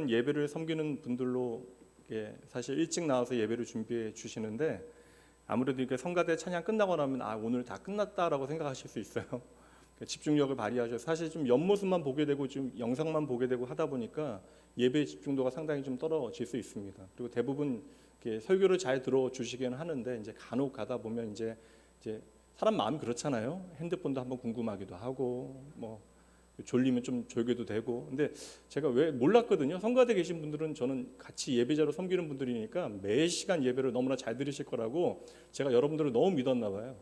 대부분 예배를 섬기는 분들로 사실 일찍 나와서 예배를 준비해 주시는데 아무래도 이렇게 성가대 찬양 끝나고 나면 오늘 다 끝났다라고 생각하실 수 있어요. 집중력을 발휘하셔서 사실 좀 옆모습만 보게 되고 좀 영상만 보게 되고 하다 보니까 예배 집중도가 상당히 좀 떨어질 수 있습니다. 그리고 대부분 이렇게 설교를 잘 들어주시기는 하는데 이제 간혹 가다 보면 이제 사람 마음이 그렇잖아요. 핸드폰도 한번 궁금하기도 하고 뭐 졸리면 좀 졸게도 되고. 근데 제가 왜 몰랐거든요. 성가대 계신 분들은 저는 같이 예배자로 섬기는 분들이니까 매 시간 예배를 너무나 잘 들으실 거라고 제가 여러분들을 너무 믿었나 봐요.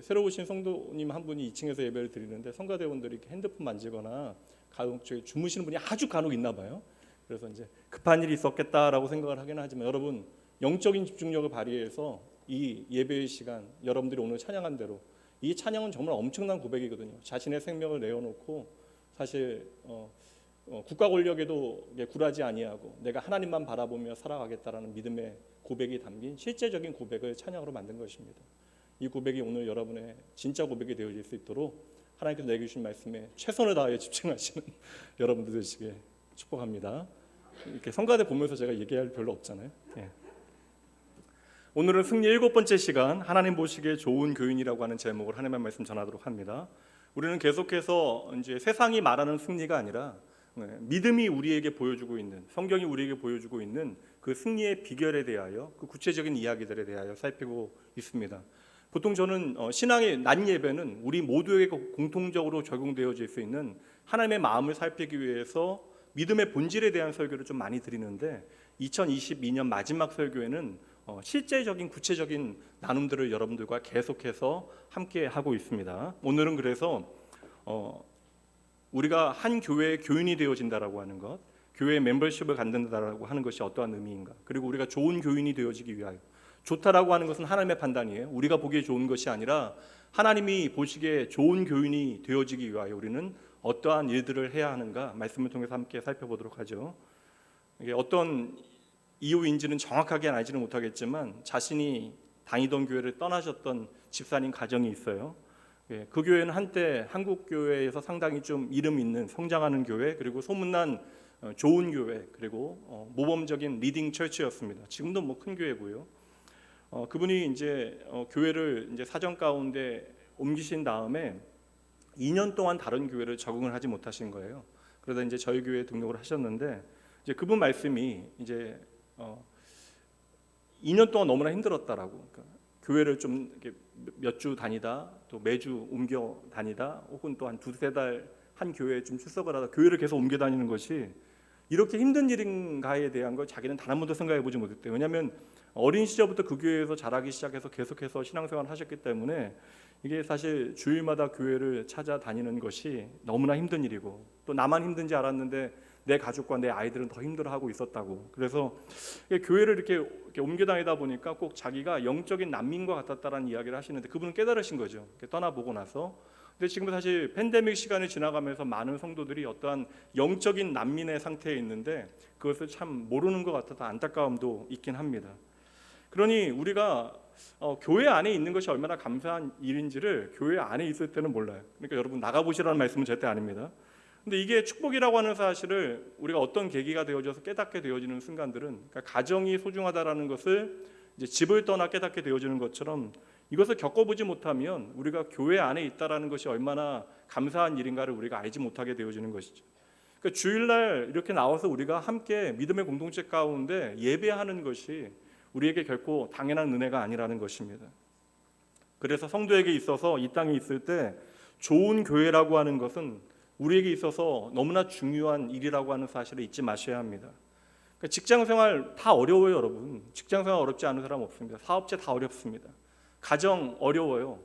새로 오신 성도님 한 분이 2층에서 예배를 드리는데 성가대원들이 핸드폰 만지거나 간혹 주무시는 분이 아주 간혹 있나 봐요. 그래서 이제 급한 일이 있었겠다라고 생각을 하긴 하지만 여러분 영적인 집중력을 발휘해서 이 예배의 시간 여러분들이 오늘 찬양한 대로 이 찬양은 정말 엄청난 고백이거든요. 자신의 생명을 내어놓고 사실 국가 권력에도 굴하지 아니하고 내가 하나님만 바라보며 살아가겠다라는 믿음의 고백이 담긴 실제적인 고백을 찬양으로 만든 것입니다. 이 고백이 오늘 여러분의 진짜 고백이 되어질 수 있도록 하나님께서 내게 주신 말씀에 최선을 다하여 집중하시는 여러분들 되시길 축복합니다. 이렇게 성가대 보면서 제가 얘기할 별로 없잖아요. 오늘은 승리 7번째 시간 하나님 보시기에 좋은 교인이라고 하는 제목으로 하나님의 말씀 전하도록 합니다. 우리는 계속해서 이제 세상이 말하는 승리가 아니라 믿음이 우리에게 보여주고 있는 성경이 우리에게 보여주고 있는 그 승리의 비결에 대하여 그 구체적인 이야기들에 대하여 살피고 있습니다. 보통 저는 신앙의 낮 예배는 우리 모두에게 공통적으로 적용되어질 수 있는 하나님의 마음을 살피기 위해서 믿음의 본질에 대한 설교를 좀 많이 드리는데 2022년 마지막 설교에는 실제적인 구체적인 나눔들을 여러분들과 계속해서 함께 하고 있습니다. 오늘은 그래서 우리가 한 교회의 교인이 되어진다라고 하는 것, 교회의 멤버십을 갖는다라고 하는 것이 어떠한 의미인가, 그리고 우리가 좋은 교인이 되어지기 위하여 좋다라고 하는 것은 하나님의 판단이에요. 우리가 보기에 좋은 것이 아니라 하나님이 보시기에 좋은 교인이 되어지기 위하여 우리는 어떠한 일들을 해야 하는가 말씀을 통해서 함께 살펴보도록 하죠. 이게 어떤 이유인지는 정확하게 알지는 못하겠지만 자신이 다니던 교회를 떠나셨던 집사님 가정이 있어요. 그 교회는 한때 한국 교회에서 상당히 좀 이름 있는 성장하는 교회, 그리고 소문난 좋은 교회, 그리고 모범적인 리딩 처치였습니다. 지금도 뭐 큰 교회고요. 그분이 이제 교회를 이제 사정 가운데 옮기신 다음에 2년 동안 다른 교회를 적응을 하지 못하신 거예요. 그러다 이제 저희 교회에 등록을 하셨는데 이제 그분 말씀이 이제 2년 동안 너무나 힘들었다라고. 그러니까 교회를 좀 몇 주 다니다 또 매주 옮겨 다니다 혹은 또 한 두세 달 한 교회에 좀 출석을 하다 교회를 계속 옮겨 다니는 것이 이렇게 힘든 일인가에 대한 걸 자기는 단 한 번도 생각해 보지 못했대요. 왜냐하면 어린 시절부터 그 교회에서 자라기 시작해서 계속해서 신앙생활을 하셨기 때문에 이게 사실 주일마다 교회를 찾아다니는 것이 너무나 힘든 일이고 또 나만 힘든지 알았는데 내 가족과 내 아이들은 더 힘들어하고 있었다고. 그래서 교회를 이렇게 옮겨 다니다 보니까 꼭 자기가 영적인 난민과 같았다라는 이야기를 하시는데 그분은 깨달으신 거죠. 떠나보고 나서. 근데 지금 사실 팬데믹 시간을 지나가면서 많은 성도들이 어떠한 영적인 난민의 상태에 있는데 그것을 참 모르는 것 같아서 안타까움도 있긴 합니다. 그러니 우리가 교회 안에 있는 것이 얼마나 감사한 일인지를 교회 안에 있을 때는 몰라요. 그러니까 여러분 나가보시라는 말씀은 절대 아닙니다. 근데 이게 축복이라고 하는 사실을 우리가 어떤 계기가 되어져서 깨닫게 되어지는 순간들은, 그러니까 가정이 소중하다라는 것을 이제 집을 떠나 깨닫게 되어지는 것처럼 이것을 겪어보지 못하면 우리가 교회 안에 있다라는 것이 얼마나 감사한 일인가를 우리가 알지 못하게 되어지는 것이죠. 그러니까 주일날 이렇게 나와서 우리가 함께 믿음의 공동체 가운데 예배하는 것이 우리에게 결코 당연한 은혜가 아니라는 것입니다. 그래서 성도에게 있어서 이 땅에 있을 때 좋은 교회라고 하는 것은 우리에게 있어서 너무나 중요한 일이라고 하는 사실을 잊지 마셔야 합니다. 그러니까 직장생활 다 어려워요, 여러분. 직장생활 어렵지 않은 사람 없습니다. 사업체 다 어렵습니다. 가정 어려워요.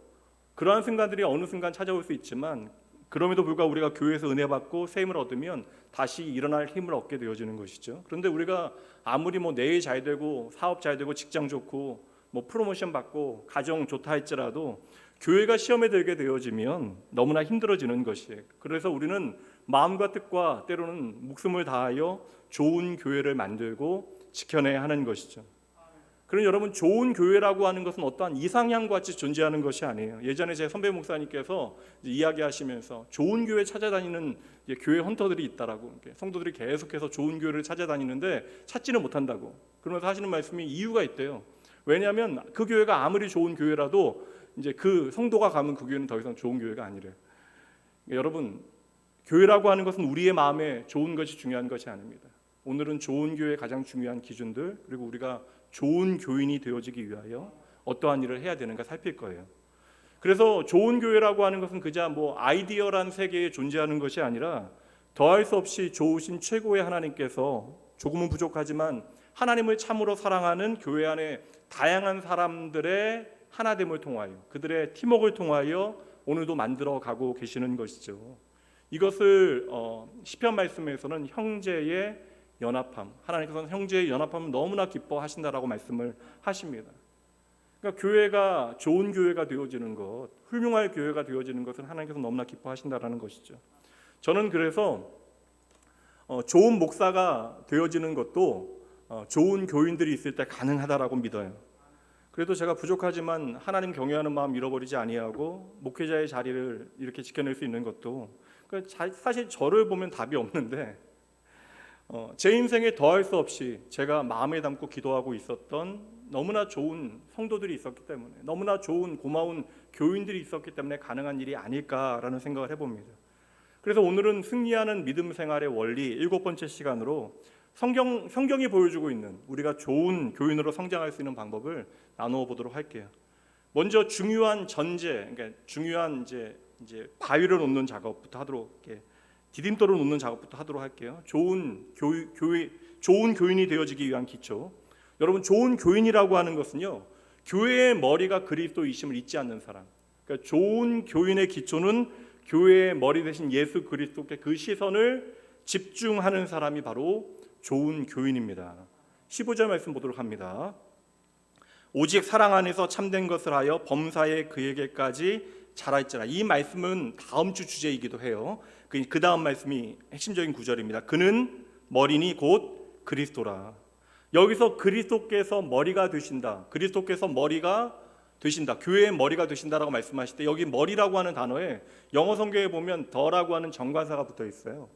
그러한 순간들이 어느 순간 찾아올 수 있지만 그럼에도 불구하고 우리가 교회에서 은혜 받고 새 힘을 얻으면 다시 일어날 힘을 얻게 되어지는 것이죠. 그런데 우리가 아무리 뭐 내일 잘 되고 사업 잘 되고 직장 좋고 뭐 프로모션 받고 가정 좋다 할지라도 교회가 시험에 들게 되어지면 너무나 힘들어지는 것이에요. 그래서 우리는 마음과 뜻과 때로는 목숨을 다하여 좋은 교회를 만들고 지켜내야 하는 것이죠. 그런 여러분, 좋은 교회라고 하는 것은 어떠한 이상향과 같이 존재하는 것이 아니에요. 예전에 제 선배 목사님께서 이야기하시면서 좋은 교회 찾아다니는 교회 헌터들이 있다라고, 성도들이 계속해서 좋은 교회를 찾아다니는데 찾지는 못한다고 그러면서 하시는 말씀이 이유가 있대요. 왜냐하면 그 교회가 아무리 좋은 교회라도 이제 그 성도가 가면 그 교회는 더 이상 좋은 교회가 아니래요. 여러분, 교회라고 하는 것은 우리의 마음에 좋은 것이 중요한 것이 아닙니다. 오늘은 좋은 교회의 가장 중요한 기준들, 그리고 우리가 좋은 교인이 되어지기 위하여 어떠한 일을 해야 되는가 살필 거예요. 그래서 좋은 교회라고 하는 것은 그저 뭐 아이디어란 세계에 존재하는 것이 아니라 더할 수 없이 좋으신 최고의 하나님께서 조금은 부족하지만 하나님을 참으로 사랑하는 교회 안에 다양한 사람들의 하나됨을 통하여, 그들의 팀워크를 통하여 오늘도 만들어 가고 계시는 것이죠. 이것을 시편 말씀에서는 형제의 연합함, 하나님께서는 형제의 연합함을 너무나 기뻐하신다라고 말씀을 하십니다. 그러니까 교회가 좋은 교회가 되어지는 것, 훌륭한 교회가 되어지는 것은 하나님께서 너무나 기뻐하신다라는 것이죠. 저는 그래서 좋은 목사가 되어지는 것도 좋은 교인들이 있을 때 가능하다라고 믿어요. 그래도 제가 부족하지만 하나님 경외하는 마음 잃어버리지 아니하고 목회자의 자리를 이렇게 지켜낼 수 있는 것도, 사실 저를 보면 답이 없는데 제 인생에 더할 수 없이 제가 마음에 담고 기도하고 있었던 너무나 좋은 성도들이 있었기 때문에, 너무나 좋은 고마운 교인들이 있었기 때문에 가능한 일이 아닐까라는 생각을 해봅니다. 그래서 오늘은 승리하는 믿음 생활의 원리 7번째 시간으로 성경이 보여주고 있는 우리가 좋은 교인으로 성장할 수 있는 방법을 나누어 보도록 할게요. 먼저 중요한 전제, 그러니까 중요한 이제 바위를 놓는 작업부터 하도록, 디딤돌을 놓는 작업부터 하도록 할게요. 좋은 교인이 되어지기 위한 기초. 여러분, 좋은 교인이라고 하는 것은요, 교회의 머리가 그리스도이심을 잊지 않는 사람. 그러니까 좋은 교인의 기초는 교회의 머리 대신 예수 그리스도께 그 시선을 집중하는 사람이 바로 좋은 교인입니다. 15절 말씀 보도록 합니다. 오직 사랑 안에서 참된 것을 하여 범사에 그에게까지 자랄지라. 이 말씀은 다음 주 주제이기도 해요. 그 다음 말씀이 핵심적인 구절입니다. 그는 머리니 곧 그리스도라. 여기서 그리스도께서 머리가 되신다, 그리스도께서 머리가 되신다, 교회의 머리가 되신다라고 말씀하실 때 여기 머리라고 하는 단어에 영어 성경에 보면 더라고 하는 정관사가 붙어 있어요.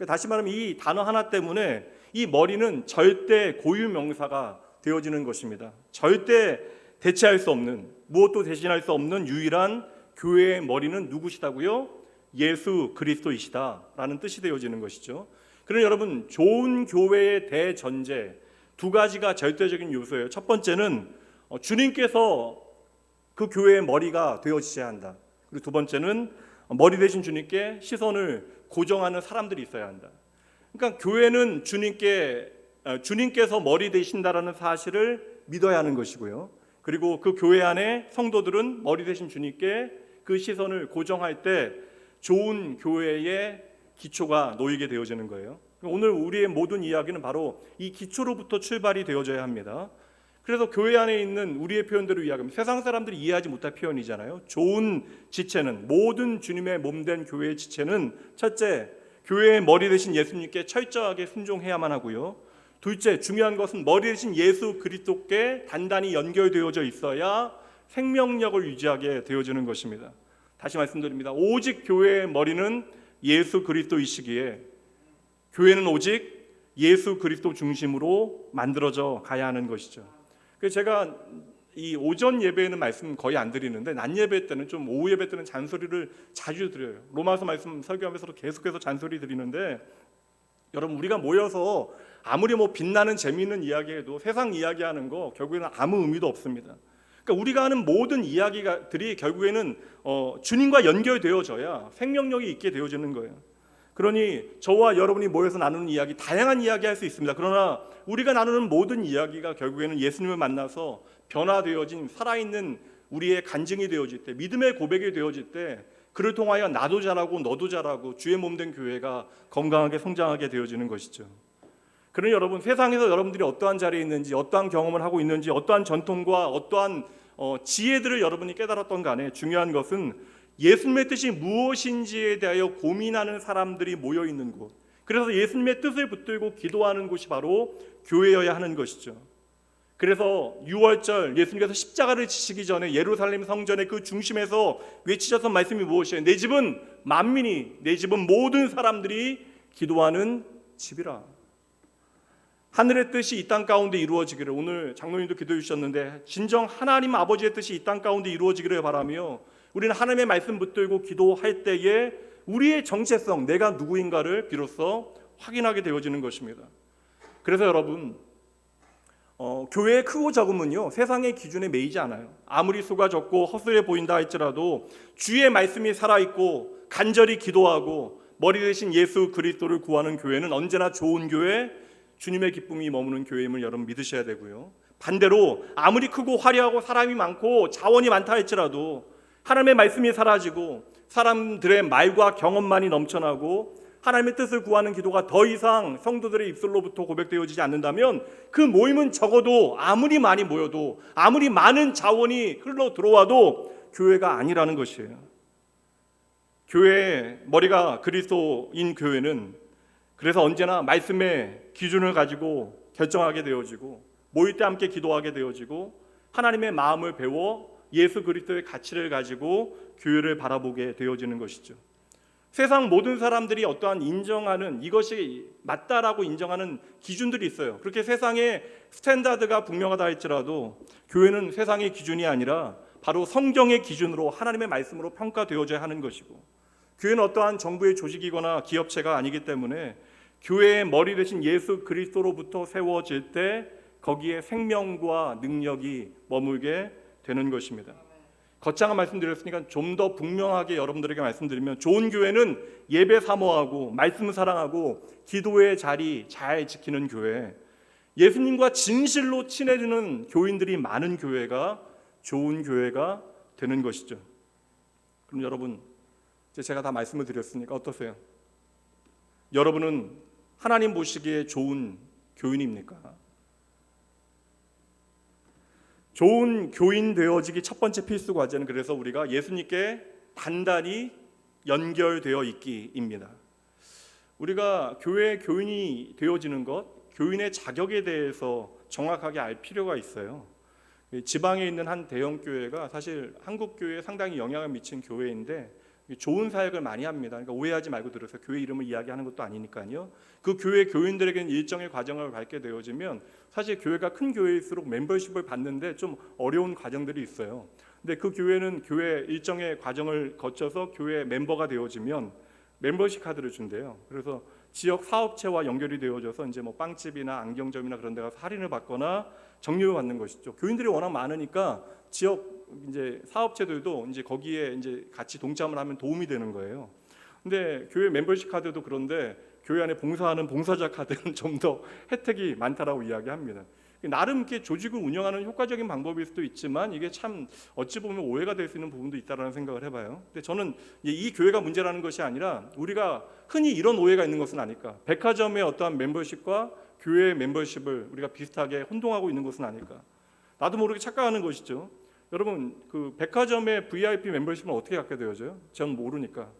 다시 말하면 이 단어 하나 때문에 이 머리는 절대 고유명사가 되어지는 것입니다. 절대 대체할 수 없는, 무엇도 대신할 수 없는 유일한 교회의 머리는 누구시다고요? 예수 그리스도이시다라는 뜻이 되어지는 것이죠. 그러나 여러분, 좋은 교회의 대전제 두 가지가 절대적인 요소예요. 첫 번째는 주님께서 그 교회의 머리가 되어지셔야 한다. 그리고 두 번째는 머리 대신 주님께 시선을 고정하는 사람들이 있어야 한다. 그러니까 교회는 주님께서 머리 되신다라는 사실을 믿어야 하는 것이고요. 그리고 그 교회 안에 성도들은 머리 대신 주님께 그 시선을 고정할 때 좋은 교회의 기초가 놓이게 되어지는 거예요. 오늘 우리의 모든 이야기는 바로 이 기초로부터 출발이 되어져야 합니다. 그래서 교회 안에 있는 우리의 표현대로 이야기하면 세상 사람들이 이해하지 못할 표현이잖아요. 좋은 지체는, 모든 주님의 몸된 교회의 지체는 첫째, 교회의 머리 되신 예수님께 철저하게 순종해야만 하고요. 둘째, 중요한 것은 머리 되신 예수 그리스도께 단단히 연결되어져 있어야 생명력을 유지하게 되어지는 것입니다. 다시 말씀드립니다. 오직 교회의 머리는 예수 그리스도이시기에 교회는 오직 예수 그리스도 중심으로 만들어져 가야 하는 것이죠. 그래서 제가 이 오전 예배에는 말씀 거의 안 드리는데 낮 예배 때는, 좀 오후 예배 때는 잔소리를 자주 드려요. 로마서 말씀 설교하면서도 계속해서 잔소리 드리는데, 여러분, 우리가 모여서 아무리 빛나는 재미있는 이야기해도 세상 이야기하는 거 결국에는 아무 의미도 없습니다. 그러니까 우리가 하는 모든 이야기들이 결국에는 주님과 연결되어져야 생명력이 있게 되어지는 거예요. 그러니 저와 여러분이 모여서 나누는 이야기, 다양한 이야기 할 수 있습니다. 그러나 우리가 나누는 모든 이야기가 결국에는 예수님을 만나서 변화되어진 살아있는 우리의 간증이 되어질 때, 믿음의 고백이 되어질 때, 그를 통하여 나도 자라고 너도 자라고 주의 몸된 교회가 건강하게 성장하게 되어지는 것이죠. 그러니 여러분, 세상에서 여러분들이 어떠한 자리에 있는지, 어떠한 경험을 하고 있는지, 어떠한 전통과 어떠한 지혜들을 여러분이 깨달았던 간에 중요한 것은 예수님의 뜻이 무엇인지에 대하여 고민하는 사람들이 모여 있는 곳, 그래서 예수님의 뜻을 붙들고 기도하는 곳이 바로 교회여야 하는 것이죠. 그래서 6월절 예수님께서 십자가를 지시기 전에 예루살렘 성전의 그 중심에서 외치셨던 말씀이 무엇이에요? 내 집은 만민이, 내 집은 모든 사람들이 기도하는 집이라. 하늘의 뜻이 이 땅 가운데 이루어지기를, 오늘 장로님도 기도해 주셨는데 진정 하나님 아버지의 뜻이 이 땅 가운데 이루어지기를 바라며 우리는 하나님의 말씀 붙들고 기도할 때에 우리의 정체성, 내가 누구인가를 비로소 확인하게 되어지는 것입니다. 그래서 여러분, 교회의 크고 적음은요 세상의 기준에 매이지 않아요. 아무리 수가 적고 허술해 보인다 할지라도 주의 말씀이 살아있고 간절히 기도하고 머리 대신 예수 그리스도를 구하는 교회는 언제나 좋은 교회, 주님의 기쁨이 머무는 교회임을 여러분 믿으셔야 되고요. 반대로 아무리 크고 화려하고 사람이 많고 자원이 많다 할지라도 하나님의 말씀이 사라지고 사람들의 말과 경험만이 넘쳐나고 하나님의 뜻을 구하는 기도가 더 이상 성도들의 입술로부터 고백되어지지 않는다면 그 모임은 적어도 아무리 많이 모여도 아무리 많은 자원이 흘러 들어와도 교회가 아니라는 것이에요. 교회의 머리가 그리스도인 교회는 그래서 언제나 말씀의 기준을 가지고 결정하게 되어지고 모일 때 함께 기도하게 되어지고 하나님의 마음을 배워 예수 그리스도의 가치를 가지고 교회를 바라보게 되어지는 것이죠. 세상 모든 사람들이 어떠한 인정하는 이것이 맞다라고 인정하는 기준들이 있어요. 그렇게 세상의 스탠다드가 분명하다 할지라도 교회는 세상의 기준이 아니라 바로 성경의 기준으로 하나님의 말씀으로 평가되어져야 하는 것이고, 교회는 어떠한 정부의 조직이거나 기업체가 아니기 때문에 교회의 머리 대신 예수 그리스도로부터 세워질 때 거기에 생명과 능력이 머물게 되는 것입니다. 거창한 말씀드렸으니까 좀 더 분명하게 여러분들에게 말씀드리면, 좋은 교회는 예배 사모하고 말씀 사랑하고 기도의 자리 잘 지키는 교회, 예수님과 진실로 친해지는 교인들이 많은 교회가 좋은 교회가 되는 것이죠. 그럼 여러분, 제가 다 말씀을 드렸으니까 어떠세요? 여러분은 하나님 보시기에 좋은 교인입니까? 좋은 교인 되어지기 첫 번째 필수 과제는 그래서 우리가 예수님께 단단히 연결되어 있기입니다. 우리가 교회 교인이 되어지는 것, 교인의 자격에 대해서 정확하게 알 필요가 있어요. 지방에 있는 한 대형 교회가 사실 한국 교회에 상당히 영향을 미친 교회인데 좋은 사역을 많이 합니다. 그러니까 오해하지 말고 들으세요. 교회 이름을 이야기하는 것도 아니니까요. 그 교회 교인들에게는 일정의 과정을 밟게 되어지면 사실 교회가 큰 교회일수록 멤버십을 받는데 좀 어려운 과정들이 있어요. 근데 그 교회는 교회 일정의 과정을 거쳐서 교회 멤버가 되어지면 멤버십 카드를 준대요. 그래서 지역 사업체와 연결이 되어져서 이제 뭐 빵집이나 안경점이나 그런 데 가서 할인을 받거나 적립을 받는 것이죠. 교인들이 워낙 많으니까 지역 이제 사업체들도 이제 거기에 이제 같이 동참을 하면 도움이 되는 거예요. 근데 교회 멤버십 카드도 그런데 교회 안에 봉사하는 봉사자 카드는 좀 더 혜택이 많다라고 이야기합니다. 나름 이렇게 조직을 운영하는 효과적인 방법일 수도 있지만 이게 참 어찌 보면 오해가 될 수 있는 부분도 있다라는 생각을 해봐요. 근데 저는 이 교회가 문제라는 것이 아니라 우리가 흔히 이런 오해가 있는 것은 아닐까. 백화점의 어떠한 멤버십과 교회의 멤버십을 우리가 비슷하게 혼동하고 있는 것은 아닐까. 나도 모르게 착각하는 것이죠. 여러분, 그 백화점의 VIP 멤버십은 어떻게 갖게 되어져요? 전 모르니까.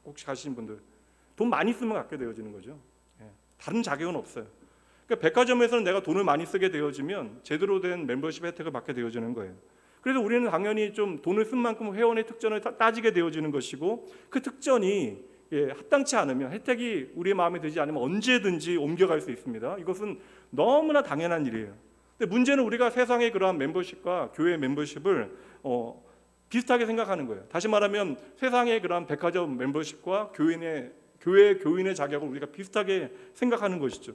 혹시 가시는 분들 돈 많이 쓰면 갖게 되어지는 거죠. 다른 자격은 없어요. 그러니까 백화점에서는 내가 돈을 많이 쓰게 되어지면 제대로 된 멤버십 혜택을 받게 되어지는 거예요. 그래서 우리는 당연히 좀 돈을 쓴 만큼 회원의 특전을 따지게 되어지는 것이고, 그 특전이 합당치 않으면, 혜택이 우리의 마음에 들지 않으면 언제든지 옮겨갈 수 있습니다. 이것은 너무나 당연한 일이에요. 근데 문제는 우리가 세상의 그러한 멤버십과 교회 멤버십을 비슷하게 생각하는 거예요. 다시 말하면 세상의 그러한 백화점 멤버십과 교회 교인의 자격을 우리가 비슷하게 생각하는 것이죠.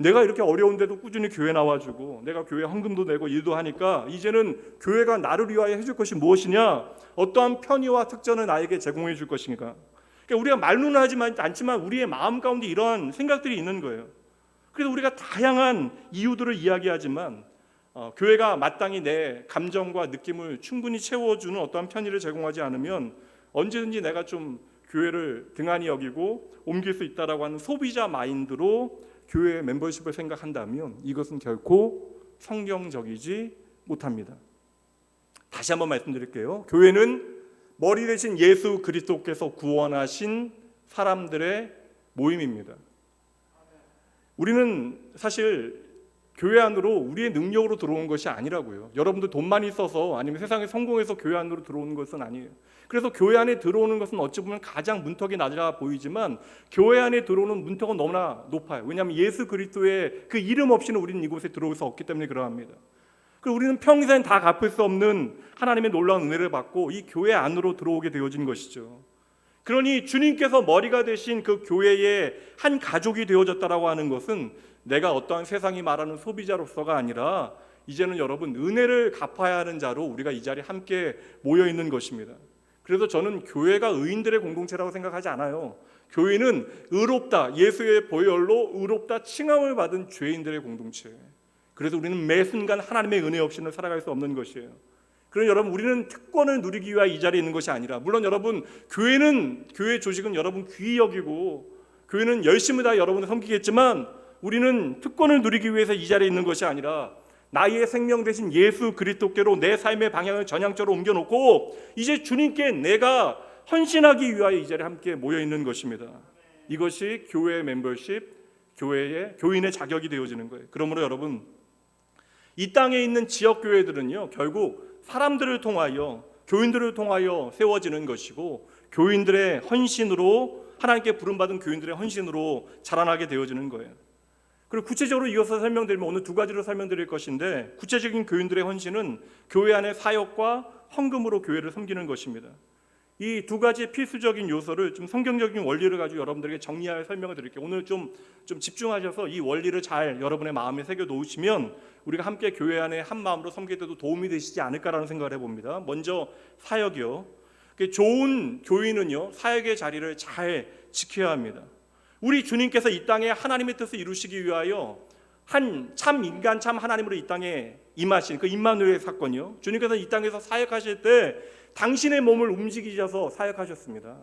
내가 이렇게 어려운데도 꾸준히 교회 나와주고 내가 교회 헌금도 내고 일도 하니까 이제는 교회가 나를 위하여 해줄 것이 무엇이냐, 어떠한 편의와 특전을 나에게 제공해 줄 것인가. 그러니까 우리가 말로는 하지 않지만 우리의 마음 가운데 이러한 생각들이 있는 거예요. 그래서 우리가 다양한 이유들을 이야기하지만 교회가 마땅히 내 감정과 느낌을 충분히 채워주는 어떠한 편의를 제공하지 않으면 언제든지 내가 좀 교회를 등한히 여기고 옮길 수 있다라고 하는 소비자 마인드로 교회 멤버십을 생각한다면 이것은 결코 성경적이지 못합니다. 다시 한번 말씀드릴게요. 교회는 머리 대신 예수 그리스도께서 구원하신 사람들의 모임입니다. 우리는 사실 교회 안으로 우리의 능력으로 들어온 것이 아니라고요. 여러분들 돈 많이 써서 아니면 세상에 성공해서 교회 안으로 들어오는 것은 아니에요. 그래서 교회 안에 들어오는 것은 어찌 보면 가장 문턱이 낮아 보이지만 교회 안에 들어오는 문턱은 너무나 높아요. 왜냐하면 예수 그리스도의 그 이름 없이는 우리는 이곳에 들어올 수 없기 때문에 그러합니다. 그리고 우리는 평생 다 갚을 수 없는 하나님의 놀라운 은혜를 받고 이 교회 안으로 들어오게 되어진 것이죠. 그러니 주님께서 머리가 되신 그 교회의 한 가족이 되어졌다라고 하는 것은 내가 어떠한 세상이 말하는 소비자로서가 아니라 이제는 여러분 은혜를 갚아야 하는 자로 우리가 이 자리에 함께 모여 있는 것입니다. 그래서 저는 교회가 의인들의 공동체라고 생각하지 않아요. 교회는 의롭다, 예수의 보혈로 의롭다 칭함을 받은 죄인들의 공동체. 그래서 우리는 매 순간 하나님의 은혜 없이는 살아갈 수 없는 것이에요. 그럼 여러분 우리는 특권을 누리기 위하여 이 자리에 있는 것이 아니라, 물론 여러분 교회 조직은 여러분 귀히 여기고 교회는 열심히 다 여러분을 섬기겠지만 우리는 특권을 누리기 위해서 이 자리에 있는 것이 아니라 나의 생명 대신 예수 그리스도께로 내 삶의 방향을 전향적으로 옮겨놓고 이제 주님께 내가 헌신하기 위하여 이 자리에 함께 모여 있는 것입니다. 이것이 교회의 멤버십, 교인의 자격이 되어지는 거예요. 그러므로 여러분 이 땅에 있는 지역 교회들은요 결국 사람들을 통하여 교인들을 통하여 세워지는 것이고 교인들의 헌신으로 하나님께 부름받은 교인들의 헌신으로 자라나게 되어지는 거예요. 그리고 구체적으로 이어서 설명드리면 오늘 두 가지로 설명드릴 것인데 구체적인 교인들의 헌신은 교회 안의 사역과 헌금으로 교회를 섬기는 것입니다. 이 두 가지 필수적인 요소를 좀 성경적인 원리를 가지고 여러분들에게 정리하여 설명을 드릴게요. 오늘 좀 집중하셔서 이 원리를 잘 여러분의 마음에 새겨 놓으시면 우리가 함께 교회 안에 한 마음으로 섬길 때도 도움이 되시지 않을까라는 생각을 해봅니다. 먼저 사역이요. 좋은 교인은요 사역의 자리를 잘 지켜야 합니다. 우리 주님께서 이 땅에 하나님의 뜻을 이루시기 위하여 한 참 인간 참 하나님으로 이 땅에 임하신 그 임마누엘 사건이요. 주님께서 이 땅에서 사역하실 때 당신의 몸을 움직이셔서 사역하셨습니다.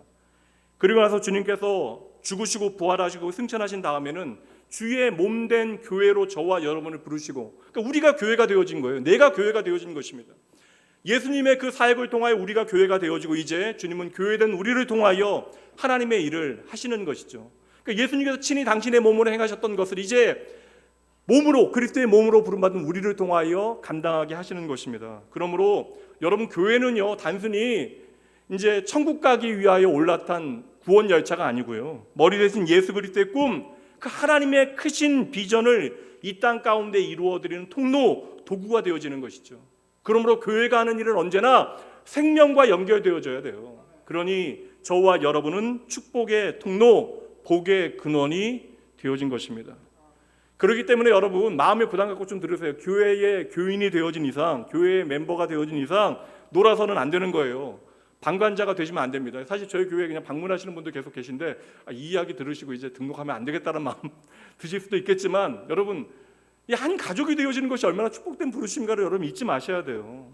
그리고 나서 주님께서 죽으시고 부활하시고 승천하신 다음에는 주의 몸된 교회로 저와 여러분을 부르시고, 그러니까 우리가 교회가 되어진 거예요. 내가 교회가 되어진 것입니다. 예수님의 그 사역을 통하여 우리가 교회가 되어지고 이제 주님은 교회된 우리를 통하여 하나님의 일을 하시는 것이죠. 그러니까 예수님께서 친히 당신의 몸으로 행하셨던 것을 이제 몸으로 그리스도의 몸으로 부름받은 우리를 통하여 감당하게 하시는 것입니다. 그러므로 여러분 교회는요 단순히 이제 천국 가기 위하여 올라탄 구원 열차가 아니고요 머리 대신 예수 그리스도의 꿈, 그 하나님의 크신 비전을 이 땅 가운데 이루어드리는 통로, 도구가 되어지는 것이죠. 그러므로 교회가 하는 일은 언제나 생명과 연결되어져야 돼요. 그러니 저와 여러분은 축복의 통로, 복의 근원이 되어진 것입니다. 그렇기 때문에 여러분 마음의 부담 갖고 좀 들으세요. 교회의 교인이 되어진 이상, 교회의 멤버가 되어진 이상 놀아서는 안 되는 거예요. 방관자가 되시면 안 됩니다. 사실 저희 교회에 그냥 방문하시는 분들 계속 계신데 이 이야기 들으시고 이제 등록하면 안 되겠다는 마음 드실 수도 있겠지만 여러분 이 한 가족이 되어지는 것이 얼마나 축복된 부르심인가를 여러분 잊지 마셔야 돼요.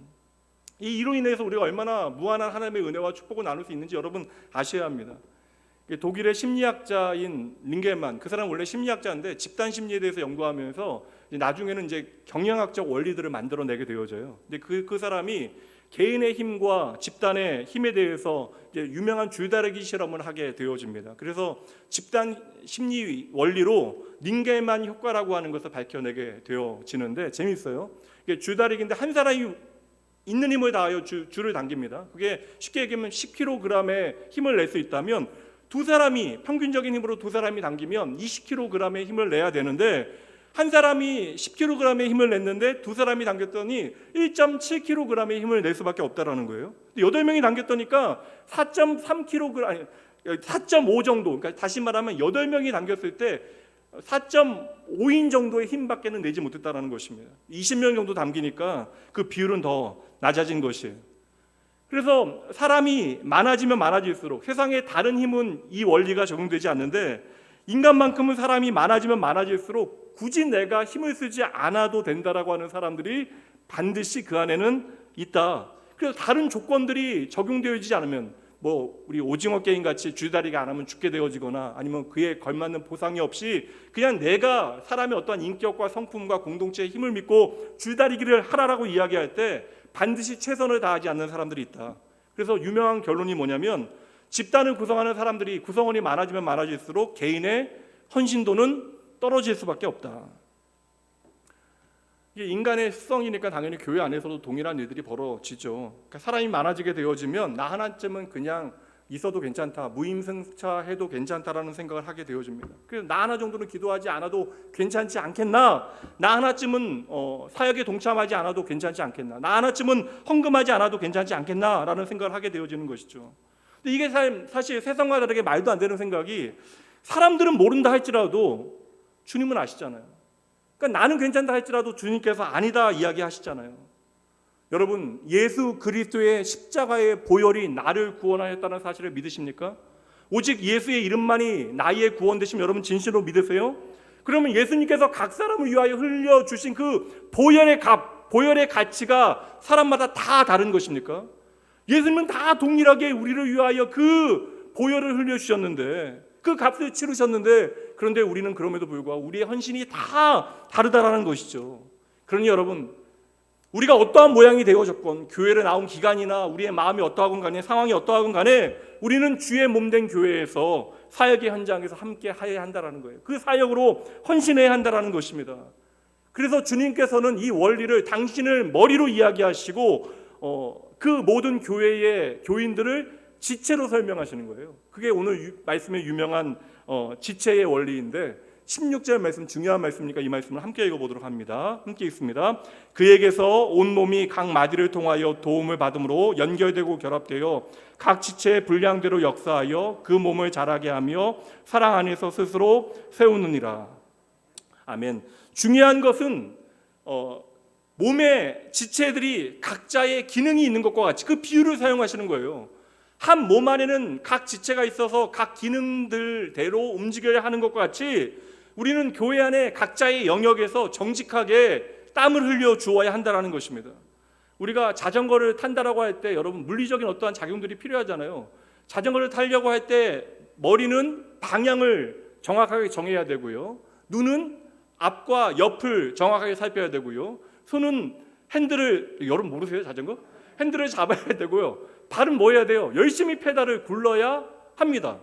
이로 인해서 우리가 얼마나 무한한 하나님의 은혜와 축복을 나눌 수 있는지 여러분 아셔야 합니다. 독일의 심리학자인 링겔만, 그 사람 원래 심리학자인데 집단 심리에 대해서 연구하면서 나중에는 이제 경영학적 원리들을 만들어내게 되어져요. 근데 그 사람이 개인의 힘과 집단의 힘에 대해서 이제 유명한 줄다리기 실험을 하게 되어집니다. 그래서 집단 심리 원리로 링겔만 효과라고 하는 것을 밝혀내게 되어지는데 재미있어요. 이게 줄다리기인데 한 사람이 있는 힘을 다하여 줄을 당깁니다. 그게 쉽게 얘기하면 10kg의 힘을 낼 수 있다면 두 사람이 평균적인 힘으로 두 사람이 당기면 20kg의 힘을 내야 되는데 한 사람이 10kg의 힘을 냈는데 두 사람이 당겼더니 1.7kg의 힘을 낼 수밖에 없다라는 거예요. 8명이 당겼더니까 4.3kg 아니 4.5 정도, 그러니까 다시 말하면 8명이 당겼을 때 4.5인 정도의 힘밖에는 내지 못했다라는 것입니다. 20명 정도 당기니까 그 비율은 더 낮아진 것이에요. 그래서 사람이 많아지면 많아질수록 세상에 다른 힘은 이 원리가 적용되지 않는데 인간만큼은 사람이 많아지면 많아질수록 굳이 내가 힘을 쓰지 않아도 된다라고 하는 사람들이 반드시 그 안에는 있다. 그래서 다른 조건들이 적용되어지지 않으면 우리 오징어 게임 같이 줄다리기가 안 하면 죽게 되어지거나 아니면 그에 걸맞는 보상이 없이 그냥 내가 사람의 어떠한 인격과 성품과 공동체의 힘을 믿고 줄다리기를 하라라고 이야기할 때 반드시 최선을 다하지 않는 사람들이 있다. 그래서 유명한 결론이 뭐냐면 집단을 구성하는 사람들이 구성원이 많아지면 많아질수록 개인의 헌신도는 떨어질 수밖에 없다. 이게 인간의 습성이니까 당연히 교회 안에서도 동일한 일들이 벌어지죠. 그러니까 사람이 많아지게 되어지면 나 하나쯤은 그냥 있어도 괜찮다, 무임승차해도 괜찮다라는 생각을 하게 되어집니다. 그래서 나 하나 정도는 기도하지 않아도 괜찮지 않겠나? 나 하나쯤은 사역에 동참하지 않아도 괜찮지 않겠나? 나 하나쯤은 헌금하지 않아도 괜찮지 않겠나? 라는 생각을 하게 되어지는 것이죠. 근데 이게 사실 세상과 다르게 말도 안 되는 생각이, 사람들은 모른다 할지라도 주님은 아시잖아요. 그러니까 나는 괜찮다 할지라도 주님께서 아니다 이야기하시잖아요. 여러분, 예수 그리스도의 십자가의 보혈이 나를 구원하였다는 사실을 믿으십니까? 오직 예수의 이름만이 나의 구원 되시면 여러분 진실로 믿으세요? 그러면 예수님께서 각 사람을 위하여 흘려주신 그 보혈의 값, 보혈의 가치가 사람마다 다 다른 것입니까? 예수님은 다 동일하게 우리를 위하여 그 보혈을 흘려주셨는데, 그 값을 치르셨는데, 그런데 우리는 그럼에도 불구하고 우리의 헌신이 다 다르다라는 것이죠. 그러니 여러분, 우리가 어떠한 모양이 되어졌건, 교회를 나온 기간이나 우리의 마음이 어떠하건 간에, 상황이 어떠하건 간에 우리는 주의 몸된 교회에서 사역의 현장에서 함께 해야 한다는 거예요. 그 사역으로 헌신해야 한다는 것입니다. 그래서 주님께서는 이 원리를 당신을 머리로 이야기하시고 그 모든 교회의 교인들을 지체로 설명하시는 거예요. 그게 오늘 말씀의 유명한 지체의 원리인데, 16절 말씀 중요한 말씀이니까 이 말씀을 함께 읽어보도록 합니다. 함께 읽습니다. 그에게서 온몸이 각 마디를 통하여 도움을 받음으로 연결되고 결합되어 각 지체의 분량대로 역사하여 그 몸을 자라게 하며 사랑 안에서 스스로 세우느니라. 아멘. 중요한 것은 몸의 지체들이 각자의 기능이 있는 것과 같이 그 비유를 사용하시는 거예요. 한 몸 안에는 각 지체가 있어서 각 기능들대로 움직여야 하는 것과 같이 우리는 교회 안에 각자의 영역에서 정직하게 땀을 흘려 주어야 한다는 것입니다. 우리가 자전거를 탄다라고 할 때 여러분 물리적인 어떠한 작용들이 필요하잖아요. 자전거를 타려고 할 때 머리는 방향을 정확하게 정해야 되고요. 눈은 앞과 옆을 정확하게 살펴야 되고요. 손은 핸들을, 여러분 모르세요 자전거? 핸들을 잡아야 되고요. 발은 뭐 해야 돼요? 열심히 페달을 굴러야 합니다.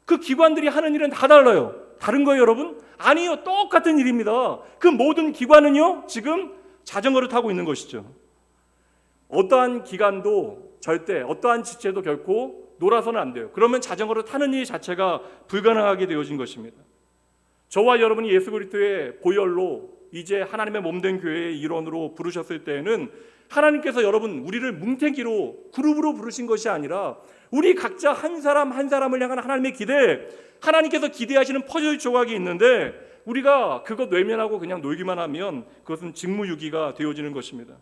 그 기관들이 하는 일은 다 달라요. 다른 거예요 여러분? 아니요, 똑같은 일입니다. 그 모든 기관은요 지금 자전거를 타고 있는 것이죠. 어떠한 기관도 절대, 어떠한 지체도 결코 놀아서는 안 돼요. 그러면 자전거를 타는 일 자체가 불가능하게 되어진 것입니다. 저와 여러분이 예수 그리스도의 보혈로 이제 하나님의 몸된 교회의 일원으로 부르셨을 때에는 하나님께서 여러분 우리를 뭉태기로 그룹으로 부르신 것이 아니라 우리 각자 한 사람 한 사람을 향한 하나님의 기대, 하나님께서 기대하시는 퍼즐 조각이 있는데 우리가 그것 외면하고 그냥 놀기만 하면 그것은 직무유기가 되어지는 것입니다.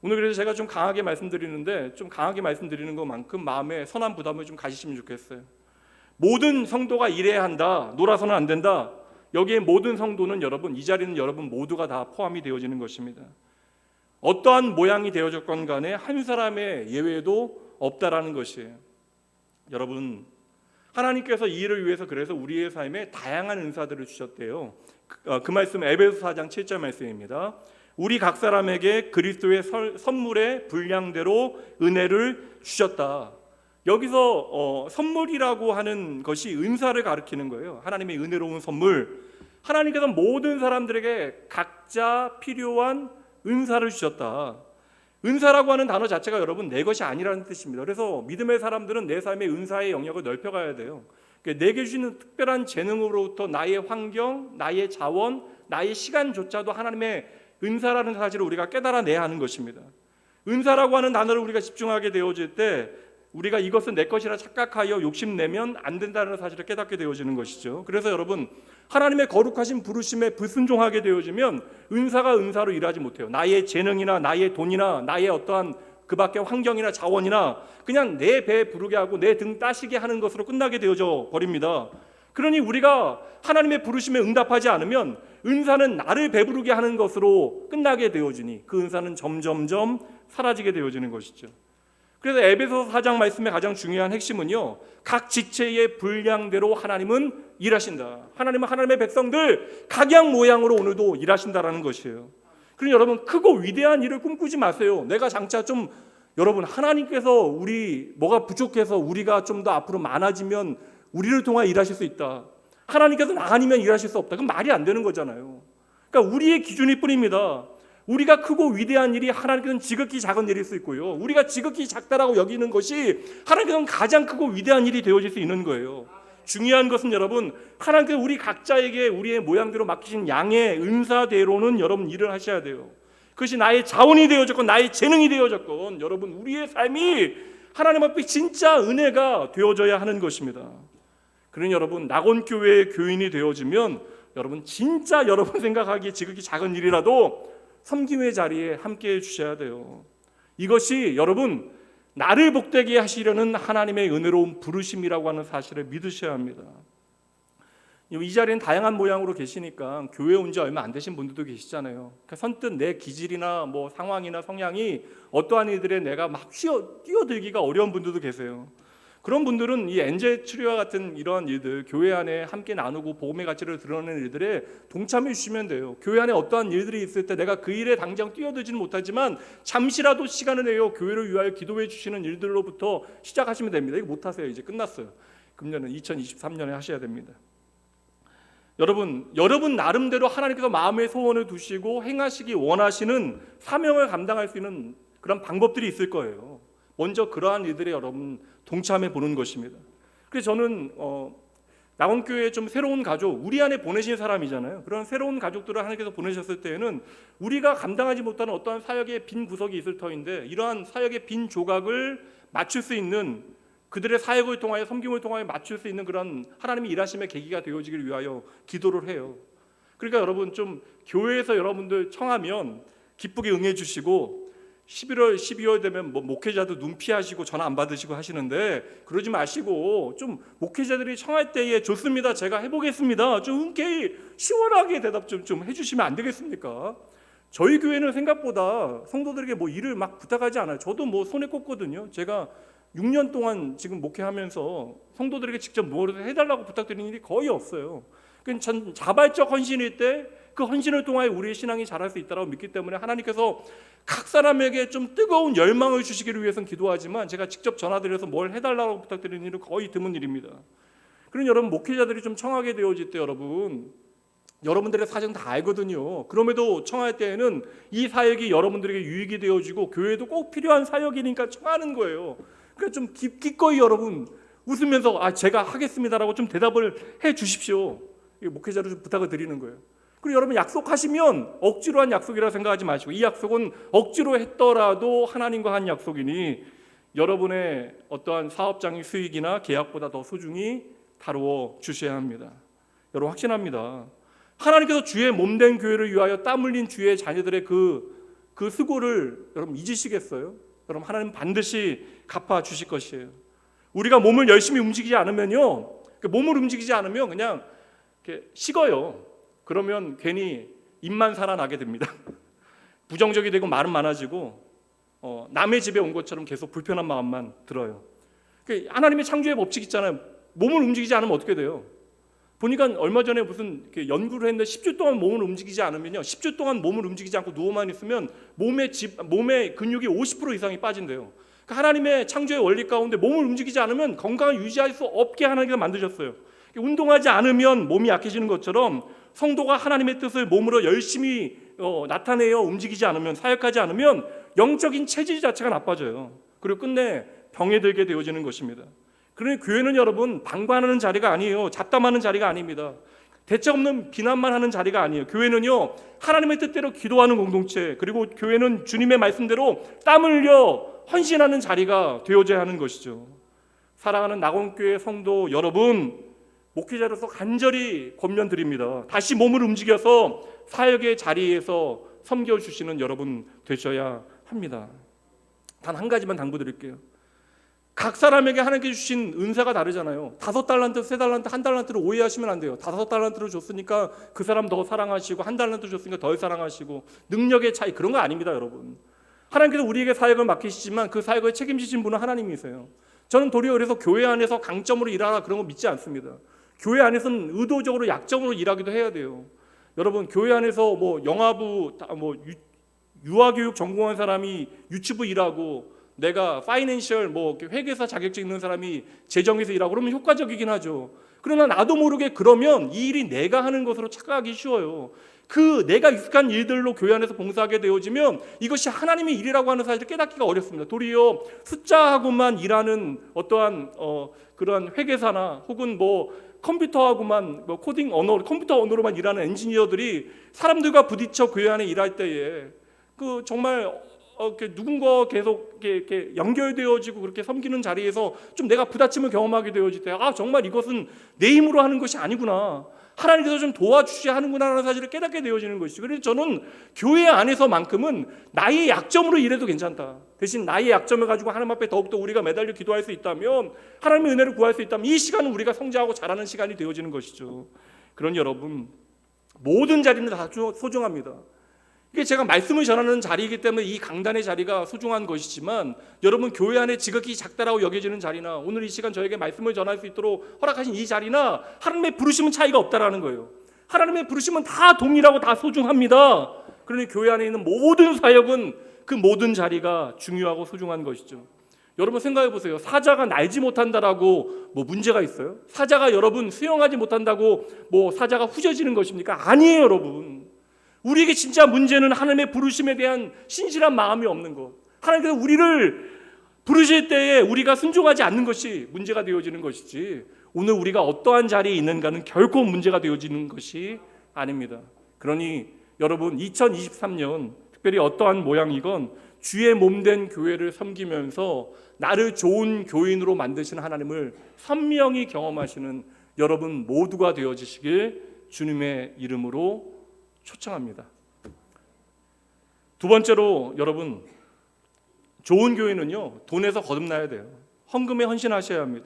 오늘 그래서 제가 좀 강하게 말씀드리는데, 좀 강하게 말씀드리는 것만큼 마음에 선한 부담을 좀 가지시면 좋겠어요. 모든 성도가 일해야 한다, 놀아서는 안 된다. 여기에 모든 성도는 여러분, 이 자리는 여러분 모두가 다 포함이 되어지는 것입니다. 어떠한 모양이 되어졌건 간에 한 사람의 예외도 없다라는 것이에요. 여러분, 하나님께서 이 일을 위해서 그래서 우리의 삶에 다양한 은사들을 주셨대요. 그 말씀 에베소 4장 7절 말씀입니다. 우리 각 사람에게 그리스도의 선물의 분량대로 은혜를 주셨다. 여기서 선물이라고 하는 것이 은사를 가리키는 거예요. 하나님의 은혜로운 선물. 하나님께서 모든 사람들에게 각자 필요한 은사를 주셨다. 은사라고 하는 단어 자체가 여러분 내 것이 아니라는 뜻입니다. 그래서 믿음의 사람들은 내 삶의 은사의 영역을 넓혀가야 돼요. 내게 주시는 특별한 재능으로부터 나의 환경, 나의 자원, 나의 시간조차도 하나님의 은사라는 사실을 우리가 깨달아내야 하는 것입니다. 은사라고 하는 단어를 우리가 집중하게 되어질 때 우리가 이것은 내 것이라 착각하여 욕심내면 안 된다는 사실을 깨닫게 되어지는 것이죠. 그래서 여러분, 하나님의 거룩하신 부르심에 불순종하게 되어지면 은사가 은사로 일하지 못해요. 나의 재능이나 나의 돈이나 나의 어떠한 그 밖의 환경이나 자원이나 그냥 내 배 부르게 하고 내 등 따시게 하는 것으로 끝나게 되어져 버립니다. 그러니 우리가 하나님의 부르심에 응답하지 않으면 은사는 나를 배부르게 하는 것으로 끝나게 되어지니 그 은사는 점점점 사라지게 되어지는 것이죠. 그래서 에베소서 4장 말씀의 가장 중요한 핵심은요, 각 지체의 분량대로 하나님은 일하신다. 하나님은 하나님의 백성들 각양 모양으로 오늘도 일하신다라는 것이에요. 그러니 여러분, 크고 위대한 일을 꿈꾸지 마세요. 내가 장차 좀, 여러분, 하나님께서 우리 뭐가 부족해서 우리가 좀 더 앞으로 많아지면 우리를 통해 일하실 수 있다. 하나님께서 나 아니면 일하실 수 없다. 그건 말이 안 되는 거잖아요. 그러니까 우리의 기준일 뿐입니다. 우리가 크고 위대한 일이 하나님께서는 지극히 작은 일일 수 있고요, 우리가 지극히 작다라고 여기는 것이 하나님께서는 가장 크고 위대한 일이 되어질 수 있는 거예요. 중요한 것은 여러분, 하나님께서 우리 각자에게 우리의 모양대로 맡기신 양의 은사대로는 여러분 일을 하셔야 돼요. 그것이 나의 자원이 되어졌건 나의 재능이 되어졌건 여러분, 우리의 삶이 하나님 앞에 진짜 은혜가 되어져야 하는 것입니다. 그러니 여러분, 낙원교회의 교인이 되어지면 여러분 진짜 여러분 생각하기에 지극히 작은 일이라도 섬김의 자리에 함께해 주셔야 돼요. 이것이 여러분 나를 복되게 하시려는 하나님의 은혜로운 부르심이라고 하는 사실을 믿으셔야 합니다. 이 자리엔 다양한 모양으로 계시니까 교회 온 지 얼마 안 되신 분들도 계시잖아요. 그러니까 선뜻 내 기질이나 뭐 상황이나 성향이 어떠한 일들에 내가 막 뛰어들기가 어려운 분들도 계세요. 그런 분들은 이 엔젤 치료와 같은 이러한 일들, 교회 안에 함께 나누고 복음의 가치를 드러내는 일들에 동참해 주시면 돼요. 교회 안에 어떠한 일들이 있을 때 내가 그 일에 당장 뛰어들지는 못하지만 잠시라도 시간을 내어 교회를 위하여 기도해 주시는 일들로부터 시작하시면 됩니다. 이거 못하세요. 이제 끝났어요. 금년은 2023년에 하셔야 됩니다. 여러분 나름대로 하나님께서 마음의 소원을 두시고 행하시기 원하시는 사명을 감당할 수 있는 그런 방법들이 있을 거예요. 먼저 그러한 일들에 여러분 동참해 보는 것입니다. 그래서 저는 낙원교회에 좀 새로운 가족, 우리 안에 보내신 사람이잖아요. 그런 새로운 가족들을 하나님께서 보내셨을 때에는 우리가 감당하지 못하는 어떠한 사역의 빈 구석이 있을 터인데 이러한 사역의 빈 조각을 맞출 수 있는, 그들의 사역을 통하여 섬김을 통하여 맞출 수 있는 그런 하나님의 일하심의 계기가 되어지길 위하여 기도를 해요. 그러니까 여러분 좀 교회에서 여러분들 청하면 기쁘게 응해 주시고 11월, 12월 되면 뭐 목회자도 눈 피하시고 전화 안 받으시고 하시는데 그러지 마시고 좀 목회자들이 청할 때에 좋습니다, 제가 해보겠습니다, 좀 흔쾌히 시원하게 대답 좀 해주시면 안 되겠습니까? 저희 교회는 생각보다 성도들에게 뭐 일을 막 부탁하지 않아요. 저도 뭐 손에 꼽거든요. 제가 6년 동안 지금 목회하면서 성도들에게 직접 뭐라도 해달라고 부탁드리는 일이 거의 없어요. 그러니까 자발적 헌신일 때 그 헌신을 통하여 우리의 신앙이 자랄 수 있다고 믿기 때문에 하나님께서 각 사람에게 좀 뜨거운 열망을 주시기를 위해서는 기도하지만 제가 직접 전화드려서 뭘 해달라고 부탁드리는 일은 거의 드문 일입니다. 그러니 여러분 목회자들이 좀 청하게 되어질 때 여러분들의 사정 다 알거든요. 그럼에도 청할 때에는 이 사역이 여러분들에게 유익이 되어지고 교회도 꼭 필요한 사역이니까 청하는 거예요. 그러니까 좀 기꺼이 여러분 웃으면서 제가 하겠습니다라고 좀 대답을 해 주십시오. 목회자로 좀 부탁을 드리는 거예요. 그리고 여러분 약속하시면 억지로 한 약속이라 생각하지 마시고 이 약속은 억지로 했더라도 하나님과 한 약속이니 여러분의 어떠한 사업장의 수익이나 계약보다 더 소중히 다루어 주셔야 합니다. 여러분 확신합니다. 하나님께서 주의 몸된 교회를 위하여 땀 흘린 주의 자녀들의 그 수고를 여러분 잊으시겠어요? 여러분 하나님 반드시 갚아 주실 것이에요. 우리가 몸을 열심히 움직이지 않으면요, 몸을 움직이지 않으면 그냥 이렇게 식어요. 그러면 괜히 입만 살아나게 됩니다. 부정적이 되고 말은 많아지고 남의 집에 온 것처럼 계속 불편한 마음만 들어요. 그러니까 하나님의 창조의 법칙 있잖아요. 몸을 움직이지 않으면 어떻게 돼요? 보니까 얼마 전에 무슨 연구를 했는데 10주 동안 몸을 움직이지 않으면요, 10주 동안 몸을 움직이지 않고 누워만 있으면 몸의 근육이 50% 이상이 빠진대요. 그러니까 하나님의 창조의 원리 가운데 몸을 움직이지 않으면 건강을 유지할 수 없게 하나님께서 만드셨어요. 운동하지 않으면 몸이 약해지는 것처럼 성도가 하나님의 뜻을 몸으로 열심히 나타내어 움직이지 않으면, 사역하지 않으면 영적인 체질 자체가 나빠져요. 그리고 끝내 병에 들게 되어지는 것입니다. 그러니 교회는 여러분 방관하는 자리가 아니에요. 잡담하는 자리가 아닙니다. 대책 없는 비난만 하는 자리가 아니에요. 교회는요 하나님의 뜻대로 기도하는 공동체, 그리고 교회는 주님의 말씀대로 땀 흘려 헌신하는 자리가 되어져야 하는 것이죠. 사랑하는 낙원교회 성도 여러분, 목회자로서 간절히 권면드립니다. 다시 몸을 움직여서 사역의 자리에서 섬겨주시는 여러분 되셔야 합니다. 단 한 가지만 당부드릴게요. 각 사람에게 하나님께 주신 은사가 다르잖아요. 5달란트, 3달란트, 1달란트를 오해하시면 안 돼요. 5달란트를 줬으니까 그 사람 더 사랑하시고 1달란트 줬으니까 덜 사랑하시고, 능력의 차이, 그런 거 아닙니다. 여러분, 하나님께서 우리에게 사역을 맡기시지만 그 사역을 책임지신 분은 하나님이세요. 저는 도리어 그래서 교회 안에서 강점으로 일하라 그런 거 믿지 않습니다. 교회 안에서는 의도적으로 약점으로 일하기도 해야 돼요. 여러분 교회 안에서 뭐 영화부, 유아교육 전공한 사람이 유치부 일하고, 내가 파이낸셜 회계사 자격증 있는 사람이 재정에서 일하고 그러면 효과적이긴 하죠. 그러나 나도 모르게 그러면 이 일이 내가 하는 것으로 착각하기 쉬워요. 그 내가 익숙한 일들로 교회 안에서 봉사하게 되어지면 이것이 하나님의 일이라고 하는 사실을 깨닫기가 어렵습니다. 도리어 숫자하고만 일하는 어떠한 그러한 회계사나 혹은 뭐 컴퓨터하고만 뭐 코딩 언어, 컴퓨터 언어로만 일하는 엔지니어들이 사람들과 부딪혀 교회 안에 일할 때에 그 정말 누군가 계속 이렇게 연결되어지고 그렇게 섬기는 자리에서 좀 내가 부딪힘을 경험하게 되어질 때, 정말 이것은 내 힘으로 하는 것이 아니구나, 하나님께서 좀 도와주셔야 하는구나라는 사실을 깨닫게 되어지는 것이죠. 그래서 저는 교회 안에서만큼은 나의 약점으로 일해도 괜찮다. 대신 나의 약점을 가지고 하나님 앞에 더욱더 우리가 매달려 기도할 수 있다면, 하나님의 은혜를 구할 수 있다면 이 시간은 우리가 성장하고 자라는 시간이 되어지는 것이죠. 그러니 여러분, 모든 자리는 다 소중합니다. 이게 제가 말씀을 전하는 자리이기 때문에 이 강단의 자리가 소중한 것이지만, 여러분 교회 안에 지극히 작다라고 여겨지는 자리나 오늘 이 시간 저에게 말씀을 전할 수 있도록 허락하신 이 자리나 하나님의 부르심은 차이가 없다라는 거예요. 하나님의 부르심은 다 동일하고 다 소중합니다. 그러니 교회 안에 있는 모든 사역은 그 모든 자리가 중요하고 소중한 것이죠. 여러분 생각해 보세요. 사자가 날지 못한다라고 뭐 문제가 있어요? 사자가 여러분 수영하지 못한다고 뭐 사자가 후져지는 것입니까? 아니에요, 여러분. 우리에게 진짜 문제는 하나님의 부르심에 대한 신실한 마음이 없는 것. 하나님께서 우리를 부르실 때에 우리가 순종하지 않는 것이 문제가 되어지는 것이지, 오늘 우리가 어떠한 자리에 있는가는 결코 문제가 되어지는 것이 아닙니다. 그러니 여러분 2023년 특별히 어떠한 모양이건 주의 몸된 교회를 섬기면서 나를 좋은 교인으로 만드시는 하나님을 선명히 경험하시는 여러분 모두가 되어지시길 주님의 이름으로 초청합니다. 두 번째로 여러분, 좋은 교회는요 돈에서 거듭나야 돼요. 헌금에 헌신하셔야 합니다.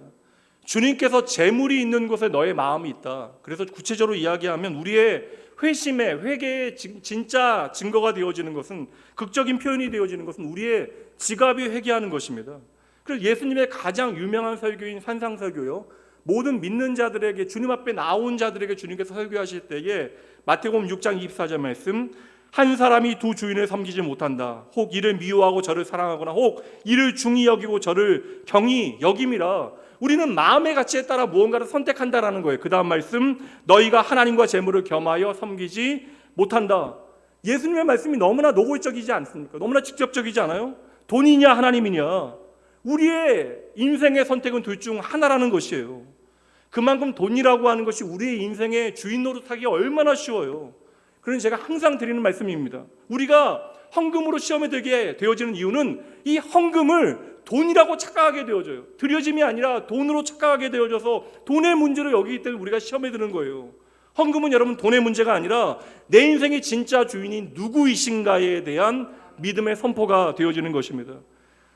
주님께서 재물이 있는 곳에 너의 마음이 있다. 그래서 구체적으로 이야기하면 우리의 회심의 회개의 진짜 증거가 되어지는 것은, 극적인 표현이 되어지는 것은 우리의 지갑이 회개하는 것입니다. 그래서 예수님의 가장 유명한 설교인 산상설교요, 모든 믿는 자들에게, 주님 앞에 나온 자들에게 주님께서 설교하실 때에 마태복음 6장 24절 말씀, 한 사람이 두 주인을 섬기지 못한다. 혹 이를 미워하고 저를 사랑하거나 혹 이를 중히 여기고 저를 경히 여김이라. 우리는 마음의 가치에 따라 무언가를 선택한다라는 거예요. 그 다음 말씀, 너희가 하나님과 재물을 겸하여 섬기지 못한다. 예수님의 말씀이 너무나 노골적이지 않습니까? 너무나 직접적이지 않아요? 돈이냐 하나님이냐, 우리의 인생의 선택은 둘 중 하나라는 것이에요. 그만큼 돈이라고 하는 것이 우리의 인생의 주인 노릇하기 얼마나 쉬워요. 그러니 제가 항상 드리는 말씀입니다. 우리가 헌금으로 시험에 들게 되어지는 이유는 이 헌금을 돈이라고 착각하게 되어져요. 드려짐이 아니라 돈으로 착각하게 되어져서 돈의 문제로 여기기 때문에 우리가 시험에 드는 거예요. 헌금은 여러분 돈의 문제가 아니라 내 인생의 진짜 주인이 누구이신가에 대한 믿음의 선포가 되어지는 것입니다.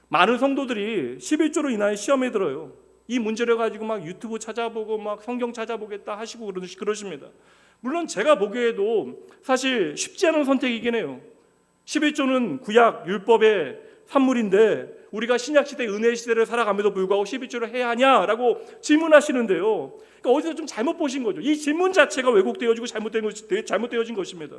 많은 성도들이 11조로 인하여 시험에 들어요. 이 문제를 가지고 막 유튜브 찾아보고 막 성경 찾아보겠다 하시고 그러십니다. 물론 제가 보기에도 사실 쉽지 않은 선택이긴 해요. 11조는 구약 율법의 산물인데 우리가 신약시대 은혜의 시대를 살아감에도 불구하고 11조를 해야 하냐라고 질문하시는데요, 그러니까 어디서 좀 잘못 보신 거죠. 이 질문 자체가 왜곡되어지고 잘못되어진 것입니다.